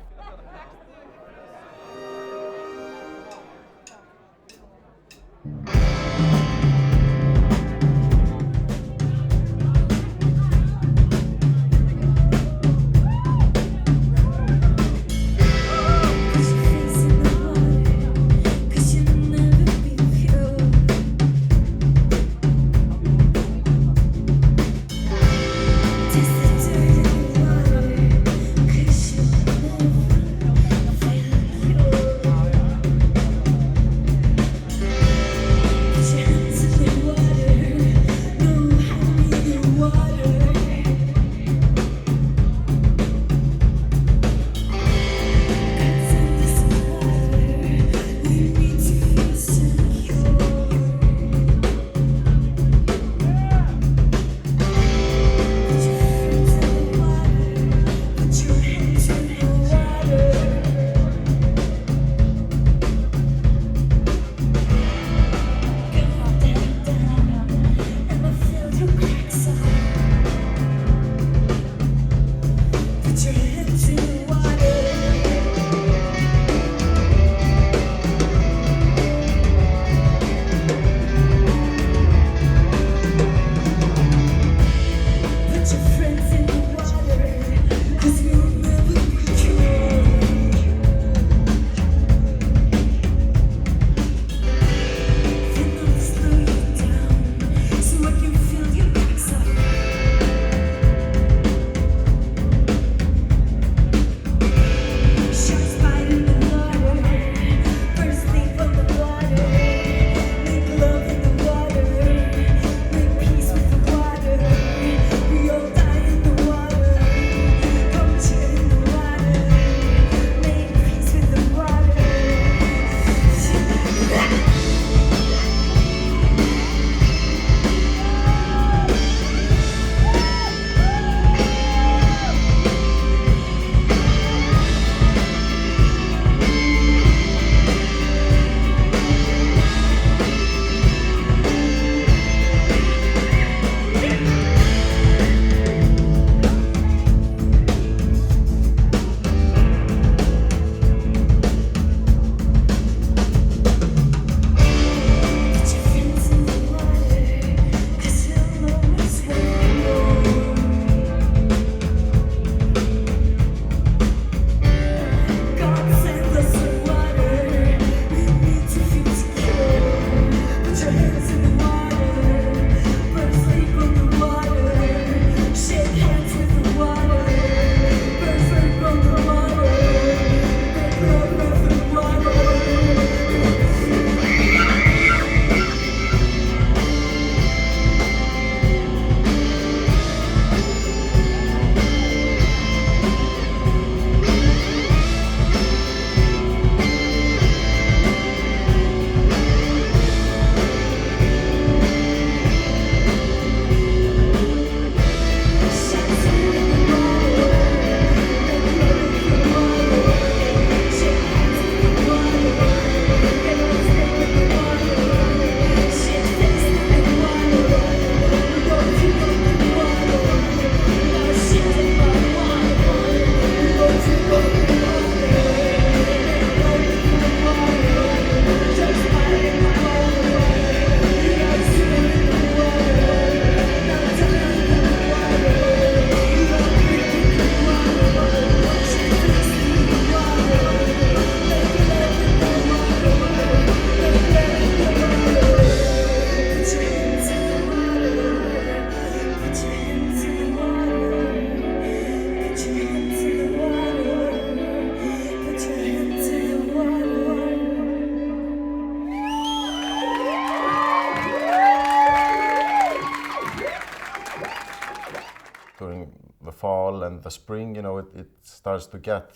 the spring, you know, it starts to get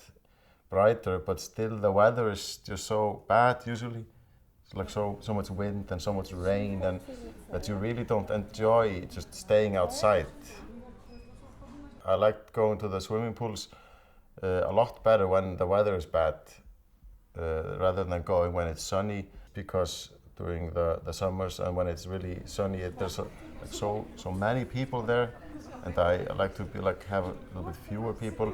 brighter, but still the weather is just so bad usually. It's like so much wind and so much rain, and that you really don't enjoy just staying outside. I like going to the swimming pools a lot better when the weather is bad, rather than going when it's sunny, because during the summers and when it's really sunny, there's so many people there, and I like to have a little bit fewer people.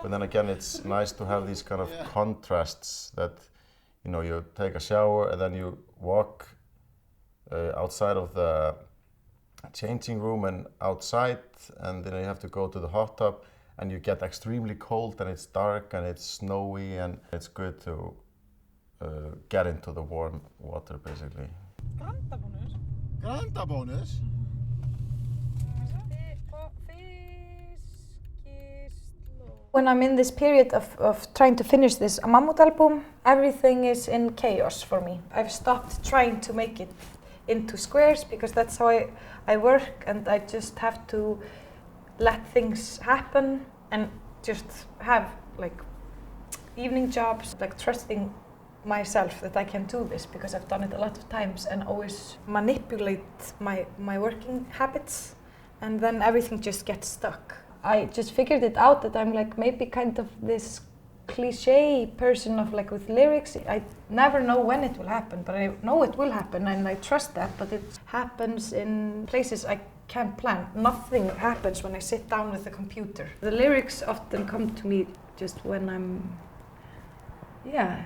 But then again, it's nice to have these kind of contrasts that, you know, you take a shower and then you walk outside of the changing room and outside, and then you have to go to the hot tub, and you get extremely cold, and it's dark and it's snowy, and it's good to get into the warm water, basically. Grandabónus? Grandabónus? When I'm in this period of trying to finish this Mammut album, everything is in chaos for me. I've stopped trying to make it into squares, because that's how I work, and I just have to let things happen and just have like evening jobs, like trusting myself that I can do this, because I've done it a lot of times and always manipulate my working habits, and then everything just gets stuck. I just figured it out that I'm like maybe kind of this cliche person of like with lyrics. I never know when it will happen, but I know it will happen, and I trust that, but it happens in places I can't plan. Nothing happens when I sit down with the computer. The lyrics often come to me just when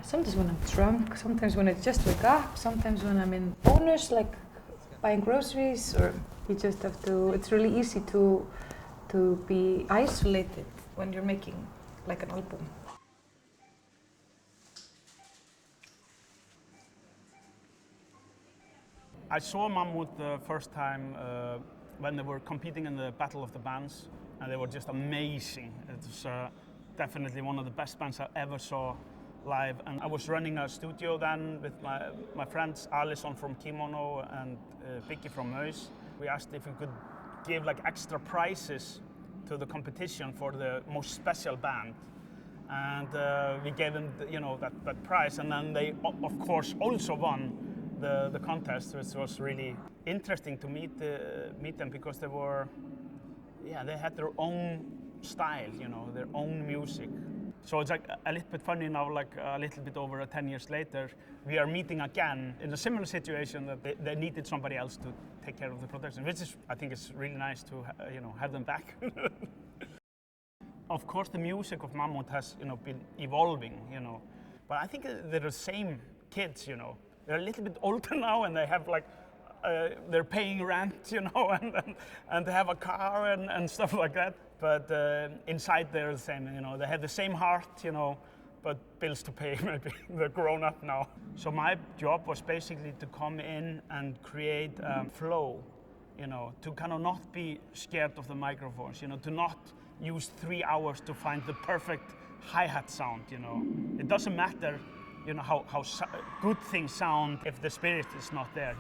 sometimes when I'm drunk, sometimes when I just wake up, sometimes when I'm in bonus, like buying groceries, or you just have to, it's really easy to be isolated when you're making like an album. I saw Mammut the first time when they were competing in the Battle of the Bands, and they were just amazing. It was definitely one of the best bands I ever saw live, and I was running a studio then with my friends Alison from Kimono and Biggie from Mouse. We asked if we could give like extra prizes to the competition for the most special band, and we gave them that prize, and then they of course also won the contest, which was really interesting to meet them, because they had their own style, their own music. So it's like a little bit funny now, like a little bit over 10 years later, we are meeting again in a similar situation that they needed somebody else to take care of the production, which is, I think, is really nice to have them back. Of course, the music of Mammut has been evolving, but I think they're the same kids, They're a little bit older now, and they have like they're paying rent, and they have a car and stuff like that. But inside they're the same, They have the same heart, but bills to pay maybe. They're grown up now. So my job was basically to come in and create a flow, to kind of not be scared of the microphones, to not use 3 hours to find the perfect hi-hat sound, It doesn't matter, how good things sound if the spirit is not there,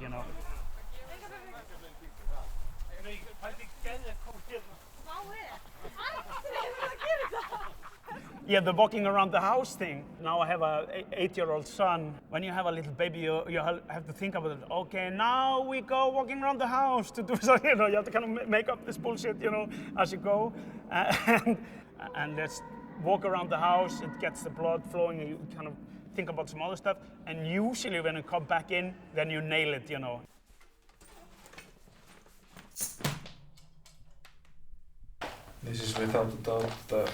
Yeah, the walking around the house thing. Now I have a 8-year-old son. When you have a little baby, you have to think about it. Okay, now we go walking around the house to do something. You have to kind of make up this bullshit, as you go. And let's walk around the house. It gets the blood flowing. And you kind of think about some other stuff. And usually when you come back in, then you nail it, This is without a doubt the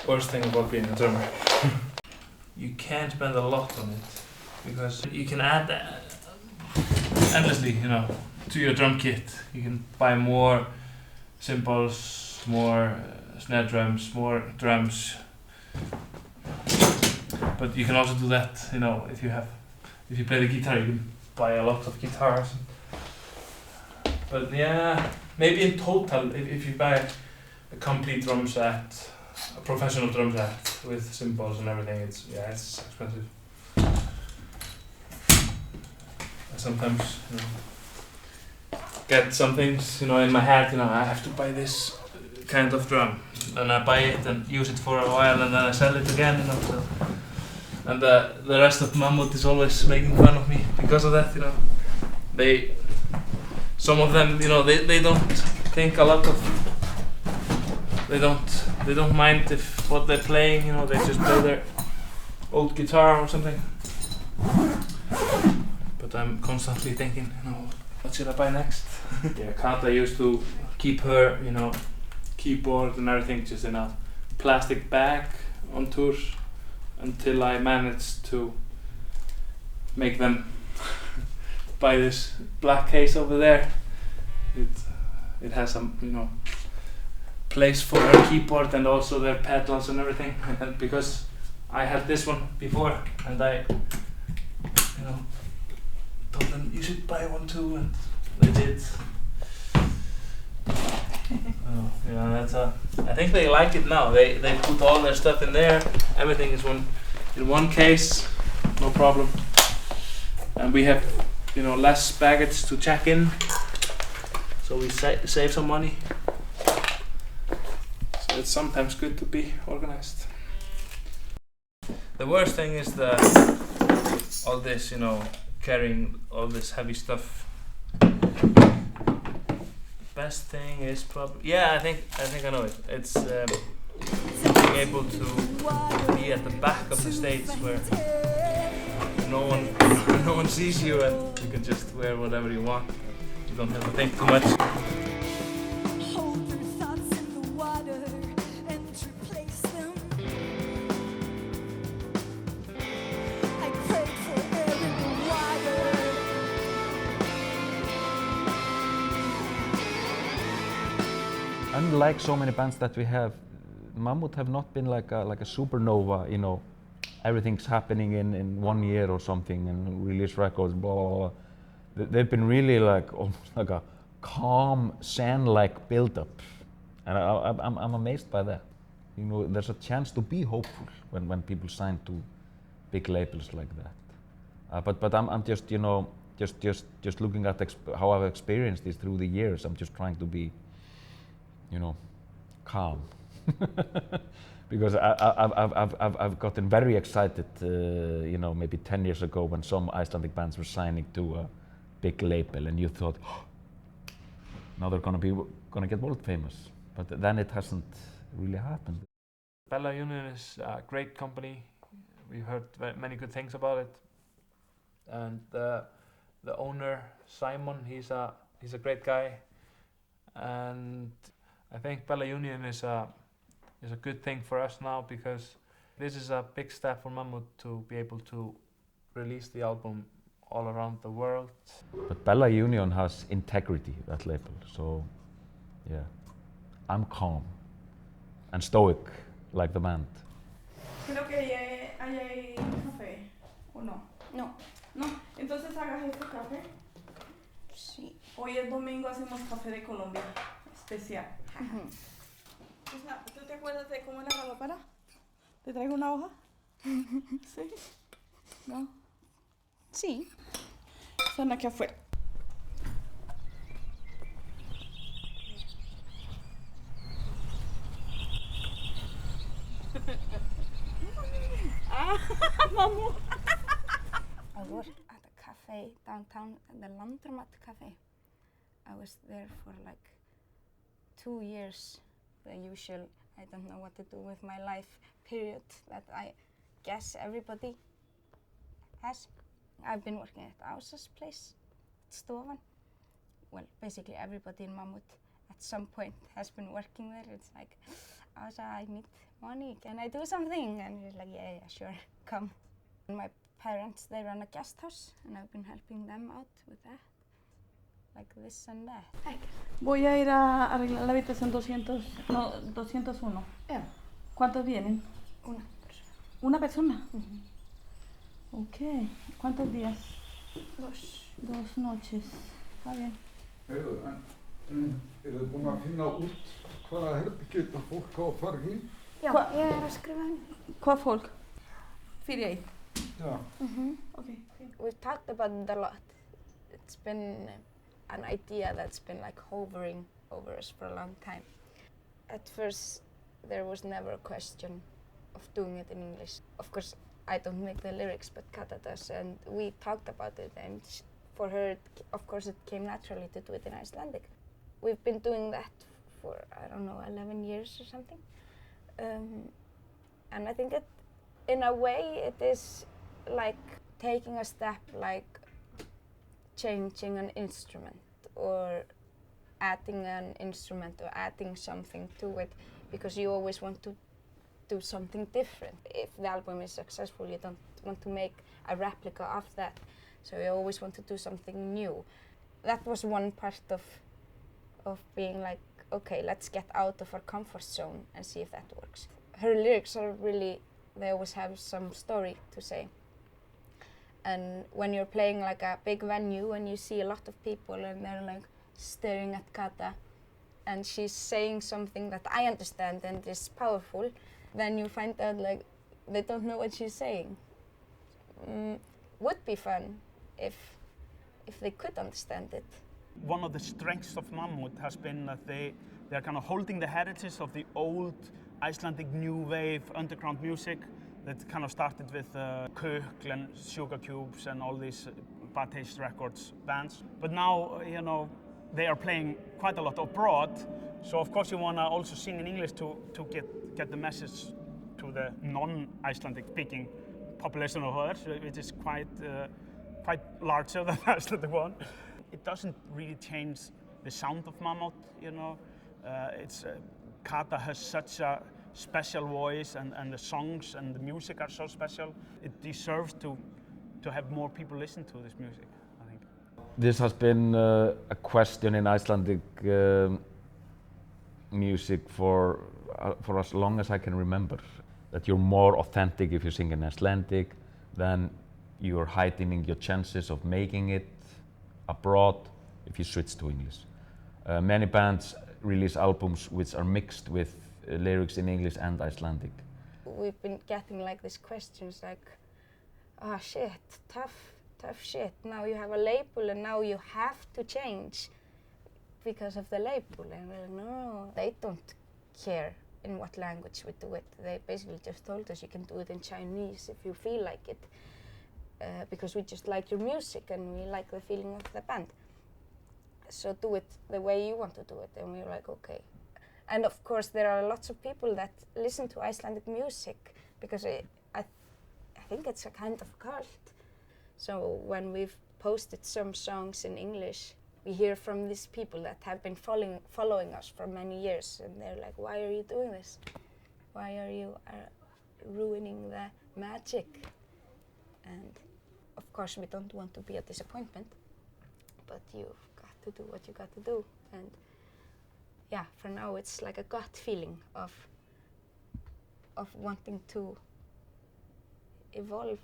worst thing about being a drummer. You can't spend a lot on it, because you can add endlessly, to your drum kit. You can buy more cymbals, more snare drums, more drums. But you can also do that, if you play the guitar, you can buy a lot of guitars. But yeah, maybe in total, if you buy a complete drum set, a professional drum set with cymbals and everything, it's expensive. I sometimes get some things, in my head, I have to buy this kind of drum, and I buy it and use it for a while, and then I sell it again, you know. So. And the rest of Mammut is always making fun of me because of that, you know. Some of them, you know, they don't think a lot of. They don't mind if what they're playing, you know. They just play their old guitar or something. But I'm constantly thinking, you know, what should I buy next? Yeah, Kata used to keep her, you know, keyboard and everything just in a plastic bag on tours until I managed to make them buy this black case over there. It has some, you know, place for her keyboard and also their pedals and everything. And because I had this one before, and I, you know, told them you should buy one too, and they did. Yeah, I think they like it now. They put all their stuff in there. Everything is in one case, no problem. And we have, you know, less baggage to check in, so we save some money. So it's sometimes good to be organized. The worst thing is all this, you know, carrying all this heavy stuff. Best thing is probably, yeah, I think I know it. It's being able to be at the back of the stage where no one sees you, and you can just wear whatever you want. You don't have to think too much. Unlike so many bands that we have, Mammut have not been like a supernova, you know, everything's happening in 1 year or something and release records, blah, blah, blah. They've been really like almost like a calm, zen-like build-up. And I'm amazed by that. You know, there's a chance to be hopeful when people sign to big labels like that. But I'm just, you know, just looking at how I've experienced this through the years. I'm just trying to be, you know, calm. Because I've gotten very excited, you know, maybe 10 years ago when some Icelandic bands were signing to a big label, and you thought, oh, now they're gonna get world famous. But then it hasn't really happened. Bella Union is a great company. We've heard many good things about it, and the owner Simon, he's a great guy, and I think Bella Union is a good thing for us now, because this is a big step for Mammut to be able to release the album all around the world. But Bella Union has integrity, that label, so yeah. I'm calm and stoic like the band. Creo que ahí hay café, ¿o no? No. No, entonces hagas este café. Sí. Hoy es domingo, hacemos café de Colombia, especial. O sea, ¿tú te acuerdas de cómo era la para? ¿Te traigo una hoja? ¿Sí? ¿No? Sí. Están aquí afuera. Mammut. I worked at a cafe downtown, the Laundromat Cafe. I was there for like 2 years. The usual, I don't know what to do with my life period that I guess everybody has. I've been working at Ása's place, Stofan. Well, basically everybody in Mammut at some point has been working there. It's like, Ása, I need money, can I do something? And you're like, yeah, sure, come. And my parents, they run a guest house, and I've been helping them out with that. Like this and that. Voy a ir a arreglar la habitación 201. Yeah. ¿Cuántos vienen? Una persona. ¿Una persona? Ok. ¿Cuántos días? 2. 2 noches. Está bien. Eru þið búin að finna út hvaða herbergi þetta fólk á að fara í? Já, ég að skrifa henni. Hvað fólk? 4-1. Já. Okay. We've talked about it a lot. It's been an idea that's been like hovering over us for a long time. at first there was never a question of doing it in English. Of course, I don't make the lyrics, but Kata does, and we talked about it, and for her, of course, it came naturally to do it in Icelandic. We've been doing that for, I don't know, 11 years or something. And I think in a way, it is like taking a step, like changing an instrument or adding an instrument or adding something to it, because you always want to do something different. If the album is successful, you don't want to make a replica of that, so you always want to do something new. That was one part of being like, okay, let's get out of our comfort zone and see if that works. Her lyrics are really, they always have some story to say. And when you're playing like a big venue and you see a lot of people and they're like staring at Kata and she's saying something that I understand and is powerful, then you find out like they don't know what she's saying. Would be fun if they could understand it. One of the strengths of Mammut has been that they are kind of holding the heritage of the old Icelandic new wave underground music that kind of started with Kukl and Sugar Cubes and all these Bad Taste Records bands. But now, you know, they are playing quite a lot abroad, so of course you want to also sing in English to get the message to the non-Icelandic speaking population of others, which is quite larger than the Icelandic one. It doesn't really change the sound of Mammut, you know. Kata has such a special voice, and the songs and the music are so special. It deserves to have more people listen to this music, I think. This has been a question in Icelandic music for as long as I can remember. That you're more authentic if you sing in Icelandic, then you're heightening your chances of making it abroad if you switch to English. Many bands release albums which are mixed with lyrics in English and Icelandic. We've been getting like these questions like, oh shit, tough shit. Now you have a label and now you have to change because of the label. And we're like, no, they don't care in what language we do it. They basically just told us you can do it in Chinese if you feel like it. Because we just like your music and we like the feeling of the band. So do it the way you want to do it. And we were like, okay. And of course there are lots of people that listen to Icelandic music because I think it's a kind of cult. So when we've posted some songs in English, we hear from these people that have been following us for many years, and they're like, why are you doing this? Why are you ruining the magic? And of course we don't want to be a disappointment, but you've got to do what you got to do. And yeah, for now it's like a gut feeling of wanting to evolve.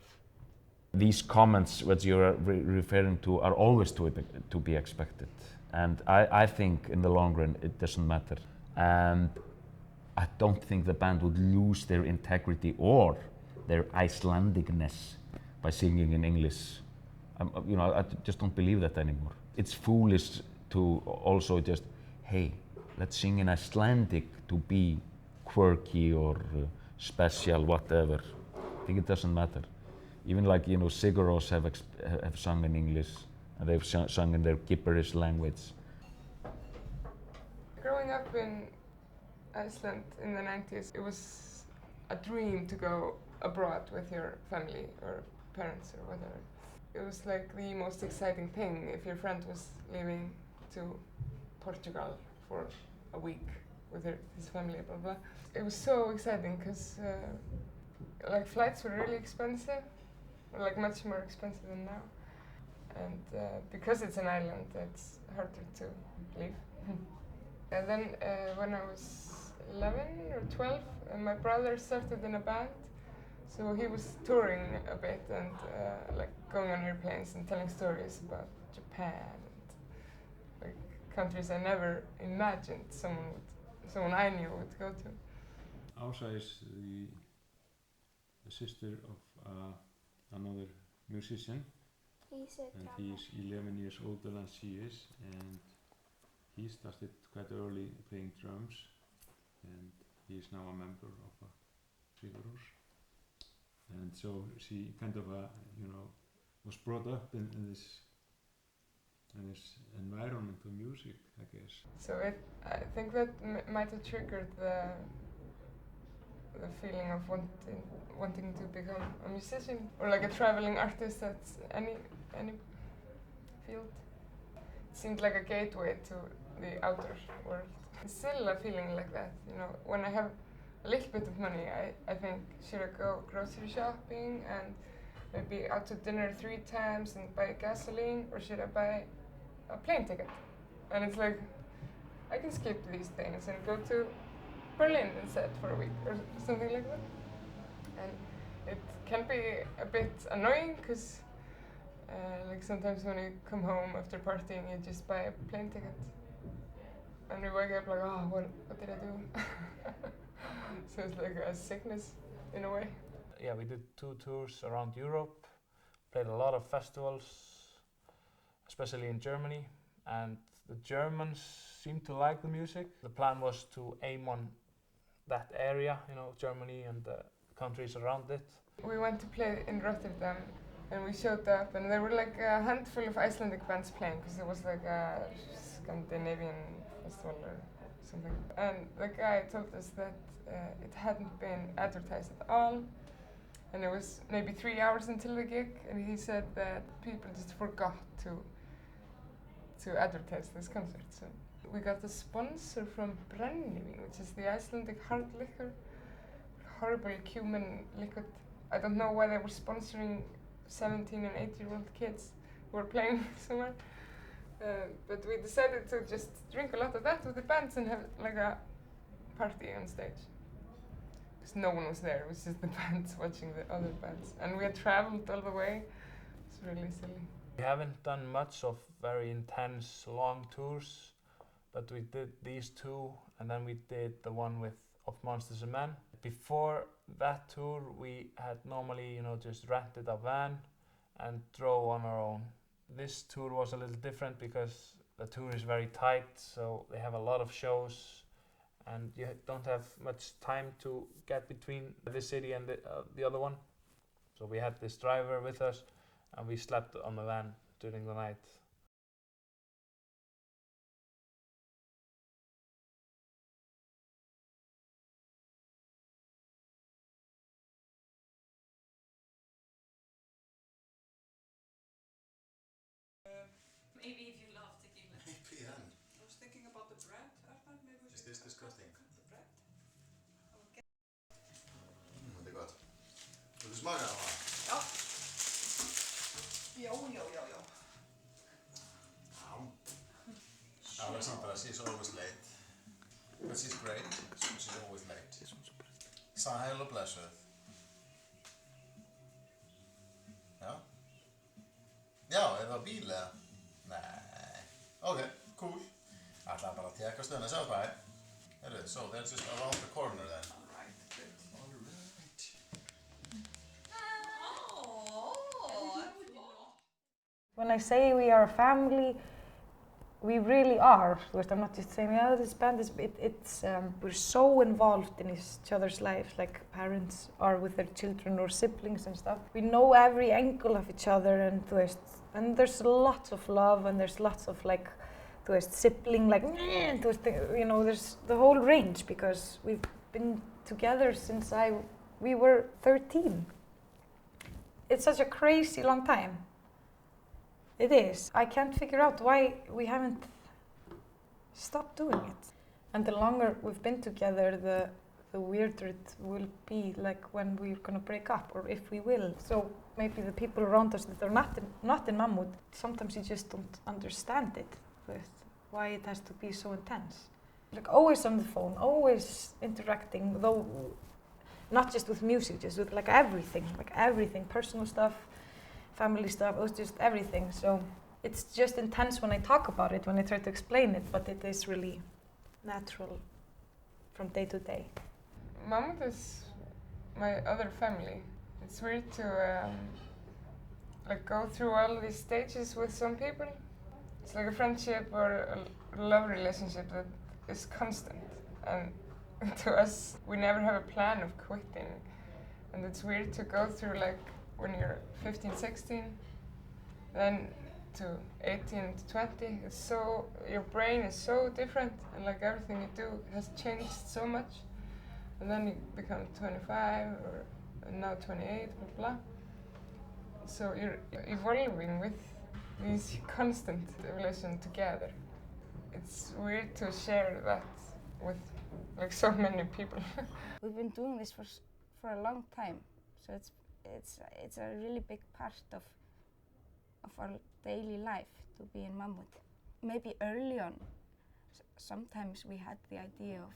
These comments which you're referring to are always to be expected. And I think in the long run it doesn't matter. And I don't think the band would lose their integrity or their Icelandicness by singing in English. You know, I just don't believe that anymore. It's foolish to also just, hey, let's sing in Icelandic to be quirky or special, whatever. I think it doesn't matter. Even like, you know, Sigur Rós have sung in English, and they've sung in their gibberish language. Growing up in Iceland in the 90s, it was a dream to go abroad with your family or parents or whatever. It was like the most exciting thing if your friend was leaving to Portugal for a week with his family, blah blah. It was so exciting because like flights were really expensive, like much more expensive than now. And because it's an island, it's harder to leave. And then when I was 11 or 12, my brother started in a band. So he was touring a bit and like going on airplanes and telling stories about Japan and like countries I never imagined someone I knew would go to. Ása is the sister of another musician, and he is 11 years older than she is, and he started quite early playing drums. and he is now a member of a Sigurós. And so she kind of, was brought up in this environment of music, I guess. So I think that might have triggered the feeling of wanting to become a musician or like a traveling artist at any field. It seemed like a gateway to the outer world. It's still a feeling like that, when I have a little bit of money, I think, should I go grocery shopping and maybe out to dinner 3 times and buy gasoline, or should I buy a plane ticket? And it's like, I can skip these things and go to Berlin instead for a week or something like that. And it can be a bit annoying because like sometimes when you come home after partying, you just buy a plane ticket. And you wake up like, oh, what did I do? So it's like a sickness in a way. Yeah, we did 2 tours around Europe, played a lot of festivals, especially in Germany, and the Germans seemed to like the music. The plan was to aim on that area, Germany and the countries around it. We went to play in Rotterdam and we showed up and there were like a handful of Icelandic bands playing because it was like a Scandinavian festival or something. And the guy told us that it hadn't been advertised at all, and it was maybe 3 hours until the gig, and he said that people just forgot to advertise this concert. So we got a sponsor from Brennivin, which is the Icelandic hard liquor, horrible cumin liquid. I don't know why they were sponsoring 17 and 18-year-old kids who were playing somewhere. But we decided to just drink a lot of that with the bands and have like a party on stage. Because no one was there, it was just the bands watching the other bands. And we had traveled all the way. It's really silly. We haven't done much of very intense long tours, but we did these 2 and then we did the one of Monsters and Men. Before that tour we had normally just rented a van and drove on our own. This tour was a little different because the tour is very tight, so they have a lot of shows and you don't have much time to get between this city and the other one. So we had this driver with us and we slept on the van during the night. Maybe if you love tequila. Maybe then. I was thinking about the bread, Arnar. Maybe we should Is this disgusting? cut the bread. Okay. Det är gott. Vill du smaka Hanna? Ja. Jo. Alexandra, she's always late. But she's great, so she's always late. Sæl og blessuð. Já? Já, það bíl eða? Nei. Ok, cool. Ætlaði bara að tjekka stöðuna, sjá bæ. So they're just around the corner then. Alright, good. Alright. When I say we are a family, we really are. I'm not just saying, this band is. We're so involved in each other's lives, like parents are with their children or siblings and stuff. We know every angle of each other, and there's lots of love, and there's lots of sibling, there's the whole range because we've been together since we were 13. It's such a crazy long time. It is. I can't figure out why we haven't stopped doing it. And the longer we've been together, the weirder it will be, like when we're gonna break up, or if we will. So maybe the people around us that are not in Mammut, sometimes you just don't understand it, with why it has to be so intense. Like always on the phone, always interacting, though not just with music, just with everything, personal stuff, family stuff, it was just everything. So it's just intense when I talk about it, when I try to explain it, but it is really natural from day to day. Mammut is my other family. It's weird to go through all these stages with some people. It's like a friendship or a love relationship that is constant, and to us, we never have a plan of quitting. And it's weird to go through like when you're 15, 16, then to 18 to 20. It's so, your brain is so different and like everything you do has changed so much. And then you become 25 or now 28, blah, blah. So you're evolving with these constant evolution together. It's weird to share that with like so many people. We've been doing this for a long time, so it's a really big part of our daily life to be in Mammut. Maybe early on, sometimes we had the idea of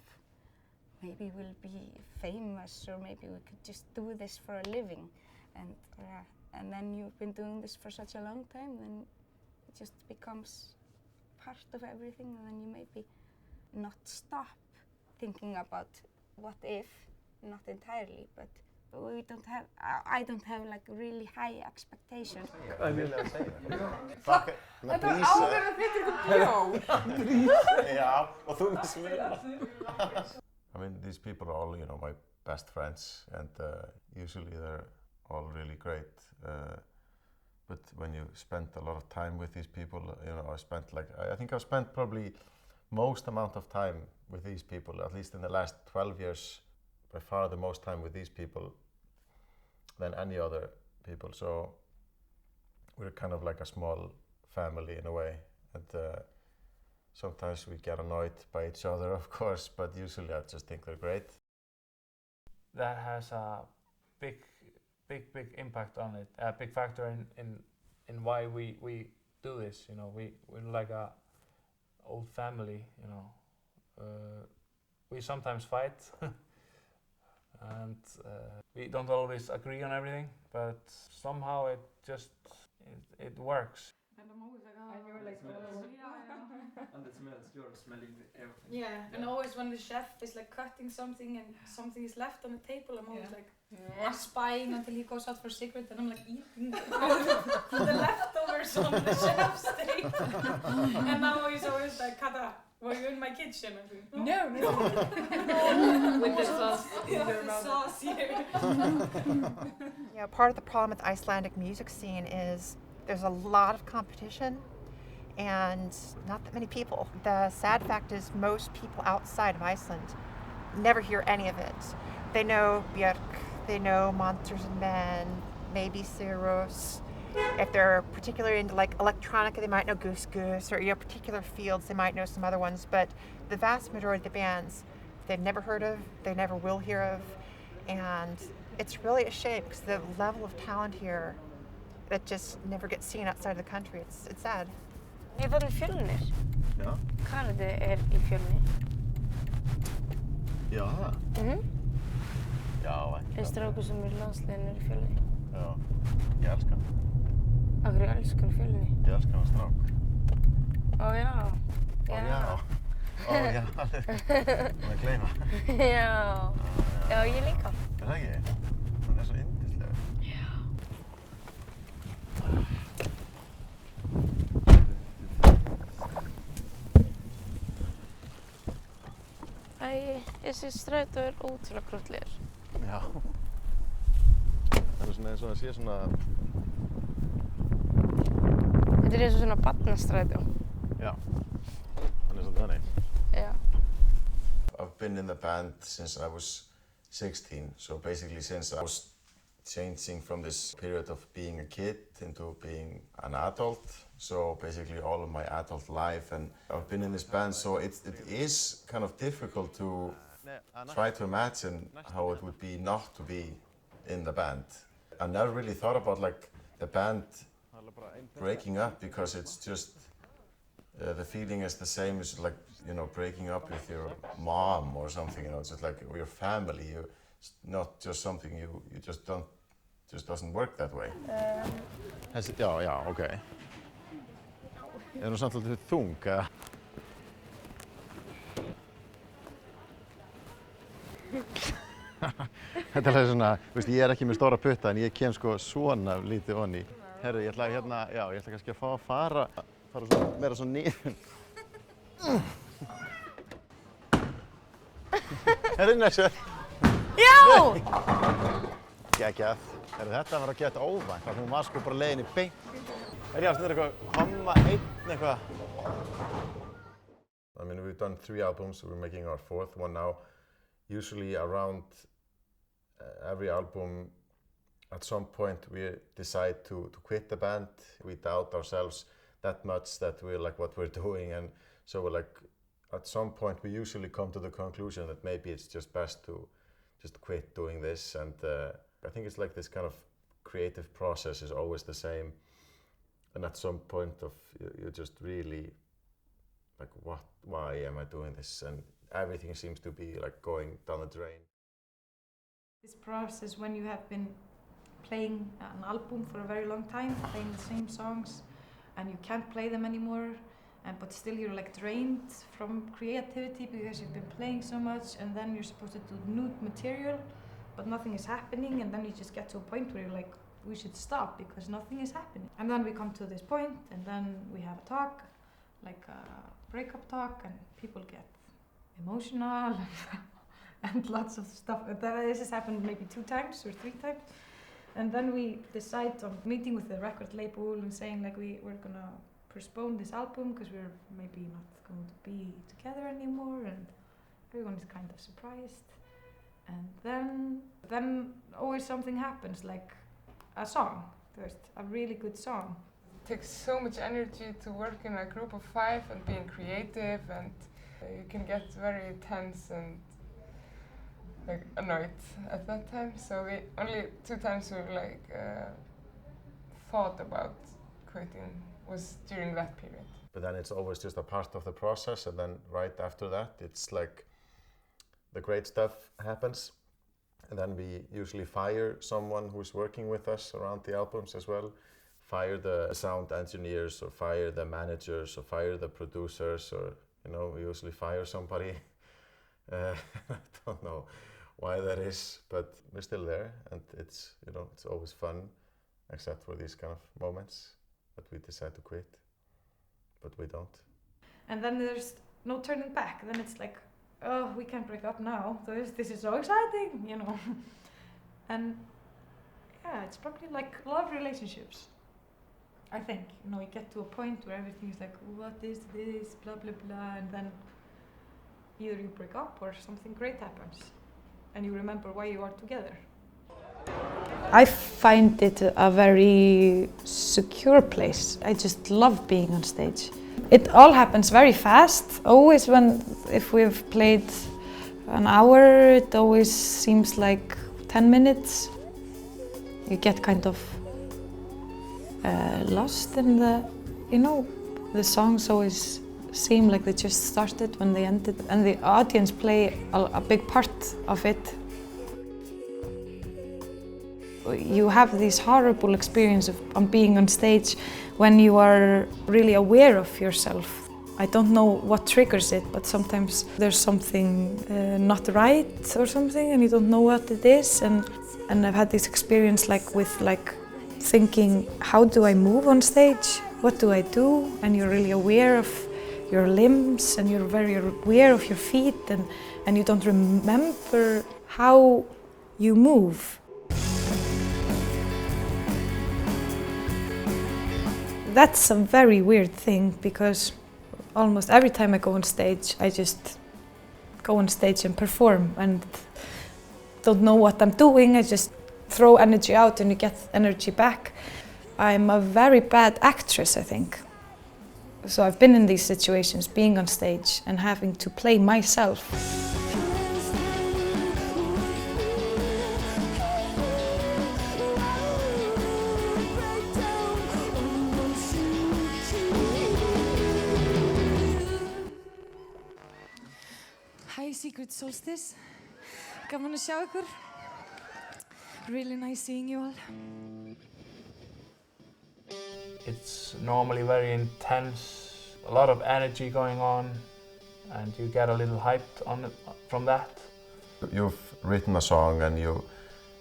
maybe we'll be famous or maybe we could just do this for a living, and then you've been doing this for such a long time, then it just becomes part of everything, and then you maybe not stop thinking about what if, not entirely, but we don't have, I don't have like really high expectations. Hvað vil það segja? Fuck it. Þetta var áður en þetta ykkur bjó. Já, og þú með I mean, these people are all, you know, my best friends, and usually they're all really great. But when you spend a lot of time with these people, you know, I think I've spent probably most amount of time with these people, at least in the last 12 years, by far the most time with these people than any other people. So we're kind of like a small family in a way, and sometimes we get annoyed by each other, of course, but usually I just think they're great. That has a big impact on it, a big factor in why we do this. You know, we're like a old family. You know, we sometimes fight, and we don't always agree on everything, but somehow it just it works. And you were like, oh. And the smells, you're smelling everything. Yeah, and always when the chef is like cutting something and something is left on the table, I'm always like spying until he goes out for a cigarette, and I'm like eating the leftovers on the chef's table. And now he's always like, Kata, were you in my kitchen? I'm like, no. With the sauce. Yeah, with the sauce here. Yeah, part of the problem with the Icelandic music scene is there's a lot of competition and not that many people. The sad fact is most people outside of Iceland never hear any of it. They know Björk, they know Monsters and Men, maybe Cirrus. If they're particularly into like electronica, they might know Goose Goose, or particular fields, they might know some other ones. But the vast majority of the bands, they've never heard of, they never will hear of, and it's really a shame because the level of talent here that just never gets seen outside of the country. It's sad. Ég var í Fjölnir. Já. Karate í Fjölni. Já, það? Já, ekki. Strákur sem í landsliðinu í Fjölni. Já, ég elska hann. Af hverju elskar Fjölni? Ég elska hann strák. Ó já. Ó já. Ó já. Það að gleyma. Já. Já, ég líka. Er það ekki? Hann svo yndislegur. Já. Æ, þessi strætó ótrúlega krúttlegur. Já. Það svona eins og það sé svona... Þetta eins og svona barnastrætó. Já. Hann svolítið þannig. Já. I've been in the band since I was 16, so basically since I was changing from this period of being a kid into being an adult. So basically all of my adult life, and I've been in this band, so it is kind of difficult to try to imagine how it would be not to be in the band. I never really thought about like the band breaking up, because it's just the feeling is the same as like, you know, breaking up with your mom or something, you know, it's just like your family. It's not just something you just don't, just doesn't work that way. Já, ok. Er hún samt alltaf þung, eða? Þetta er svona, veist, ég er ekki með stóra putta, en ég kem sko svona lítið onni. Herru, ég ætla hérna, já, ég ætla kannski að fá að fara svona, meira svona niður. þessu. Já! Geggjað. Þetta var að geta óvænt, þannig að hún var sko bara leiðin í beint. Já, þetta eitthvað, komma einn eitthvað. I mean, we've done 3 albums, we're making our 4th one now. Usually around every album, at some point we decide to quit the band. We doubt ourselves that much that we're like what we're doing, and so we're like, at some point we usually come to the conclusion that maybe it's just best to just quit doing this. And I think it's like this kind of creative process is always the same, and at some point of you just really like, why am I doing this? And everything seems to be like going down the drain. This process when you have been playing an album for a very long time, playing the same songs, and you can't play them anymore, but still you're like drained from creativity because you've been playing so much, and then you're supposed to do new material, but nothing is happening, and then you just get to a point where you're like, we should stop because nothing is happening. And then we come to this point, and then we have a talk, like a breakup talk, and people get emotional and lots of stuff. This has happened maybe 2 times or 3 times. And then we decide on meeting with the record label and saying like we're gonna postpone this album because we're maybe not going to be together anymore, and everyone is kind of surprised. And then always something happens, like a song. There's a really good song. It takes so much energy to work in a group of 5 and being creative, and you can get very tense and like annoyed at that time. So we only 2 times we like thought about quitting was during that period. But then it's always just a part of the process, and then right after that it's like the great stuff happens, and then we usually fire someone who's working with us around the albums as well. Fire the sound engineers, or fire the managers, or fire the producers, or we usually fire somebody. I don't know why that is, but we're still there, and it's it's always fun, except for these kind of moments that we decide to quit, but we don't. And then there's no turning back. Then it's like, oh, we can't break up now. This is so exciting, And yeah, it's probably like a lot of relationships. I think, you get to a point where everything is like, what is this, blah, blah, blah, and then either you break up or something great happens, and you remember why you are together. I find it a very secure place. I just love being on stage. It all happens very fast. Always if we've played an hour, it always seems like 10 minutes. You get kind of lost in the songs always seem like they just started when they ended, and the audience play a big part of it. You have this horrible experience of being on stage when you are really aware of yourself. I don't know what triggers it, but sometimes there's something not right or something, and you don't know what it is. And I've had this experience with thinking, how do I move on stage? What do I do? And you're really aware of your limbs, and you're very aware of your feet, and you don't remember how you move. That's a very weird thing, because almost every time I go on stage, I just go on stage and perform and don't know what I'm doing. I just throw energy out and you get energy back. I'm a very bad actress, I think. So I've been in these situations, being on stage and having to play myself. Hi, Secret Solstice. Gaman að sjá ykkur. Really nice seeing you all. It's normally very intense, a lot of energy going on, and you get a little hyped on it from that. You've written a song, and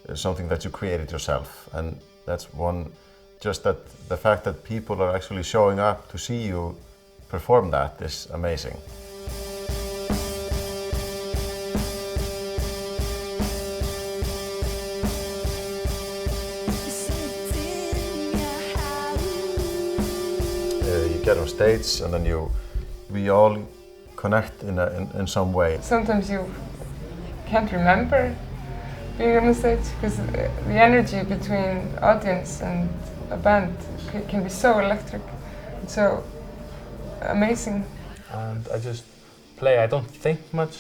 it's something that you created yourself, and that's one, just that the fact that people are actually showing up to see you perform that is amazing. get on stage and then we all connect in some way. Sometimes you can't remember being on the stage because the energy between audience and a band can be so electric and so amazing. And I just play. I don't think much.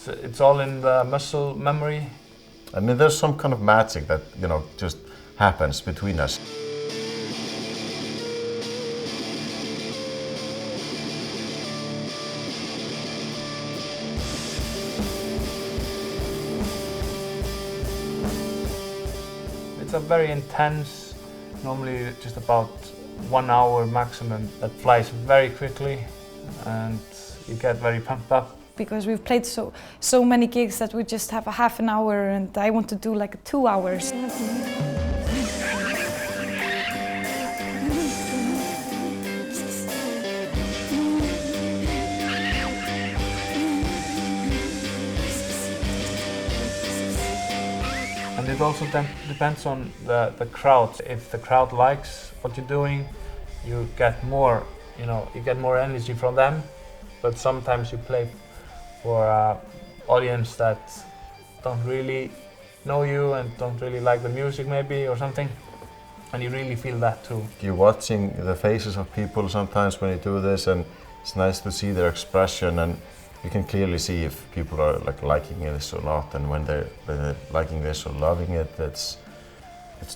It's all in the muscle memory. I mean, there's some kind of magic that, you know, just happens between us. It's a very intense, normally just about 1 hour maximum, that flies very quickly and you get very pumped up. Because we've played so many gigs that we just have a half an hour and I want to do like 2 hours. And it also depends on the crowd. If the crowd likes what you're doing, you get more, you get more energy from them. But sometimes you play for an audience that don't really know you and don't really like the music maybe or something. And you really feel that too. You're watching the faces of people sometimes when you do this, and it's nice to see their expression, and you can clearly see if people are liking this or not, and when they're liking this or loving it. It's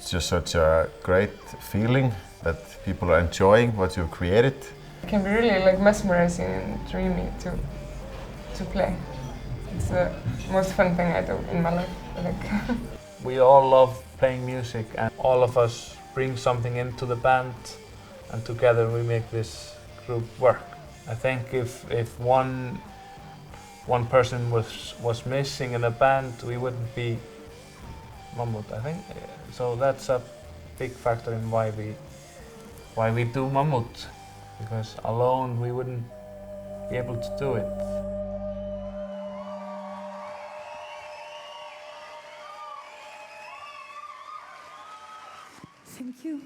just such a great feeling that people are enjoying what you've created. It can be really like mesmerizing and dreamy to play. It's the most fun thing I do in my life, I think. We all love playing music and all of us bring something into the band and together we make this group work. I think if one person was missing in the band, we wouldn't be Mammut, I think. So that's a big factor in why we do Mammut, because alone we wouldn't be able to do it. Thank you.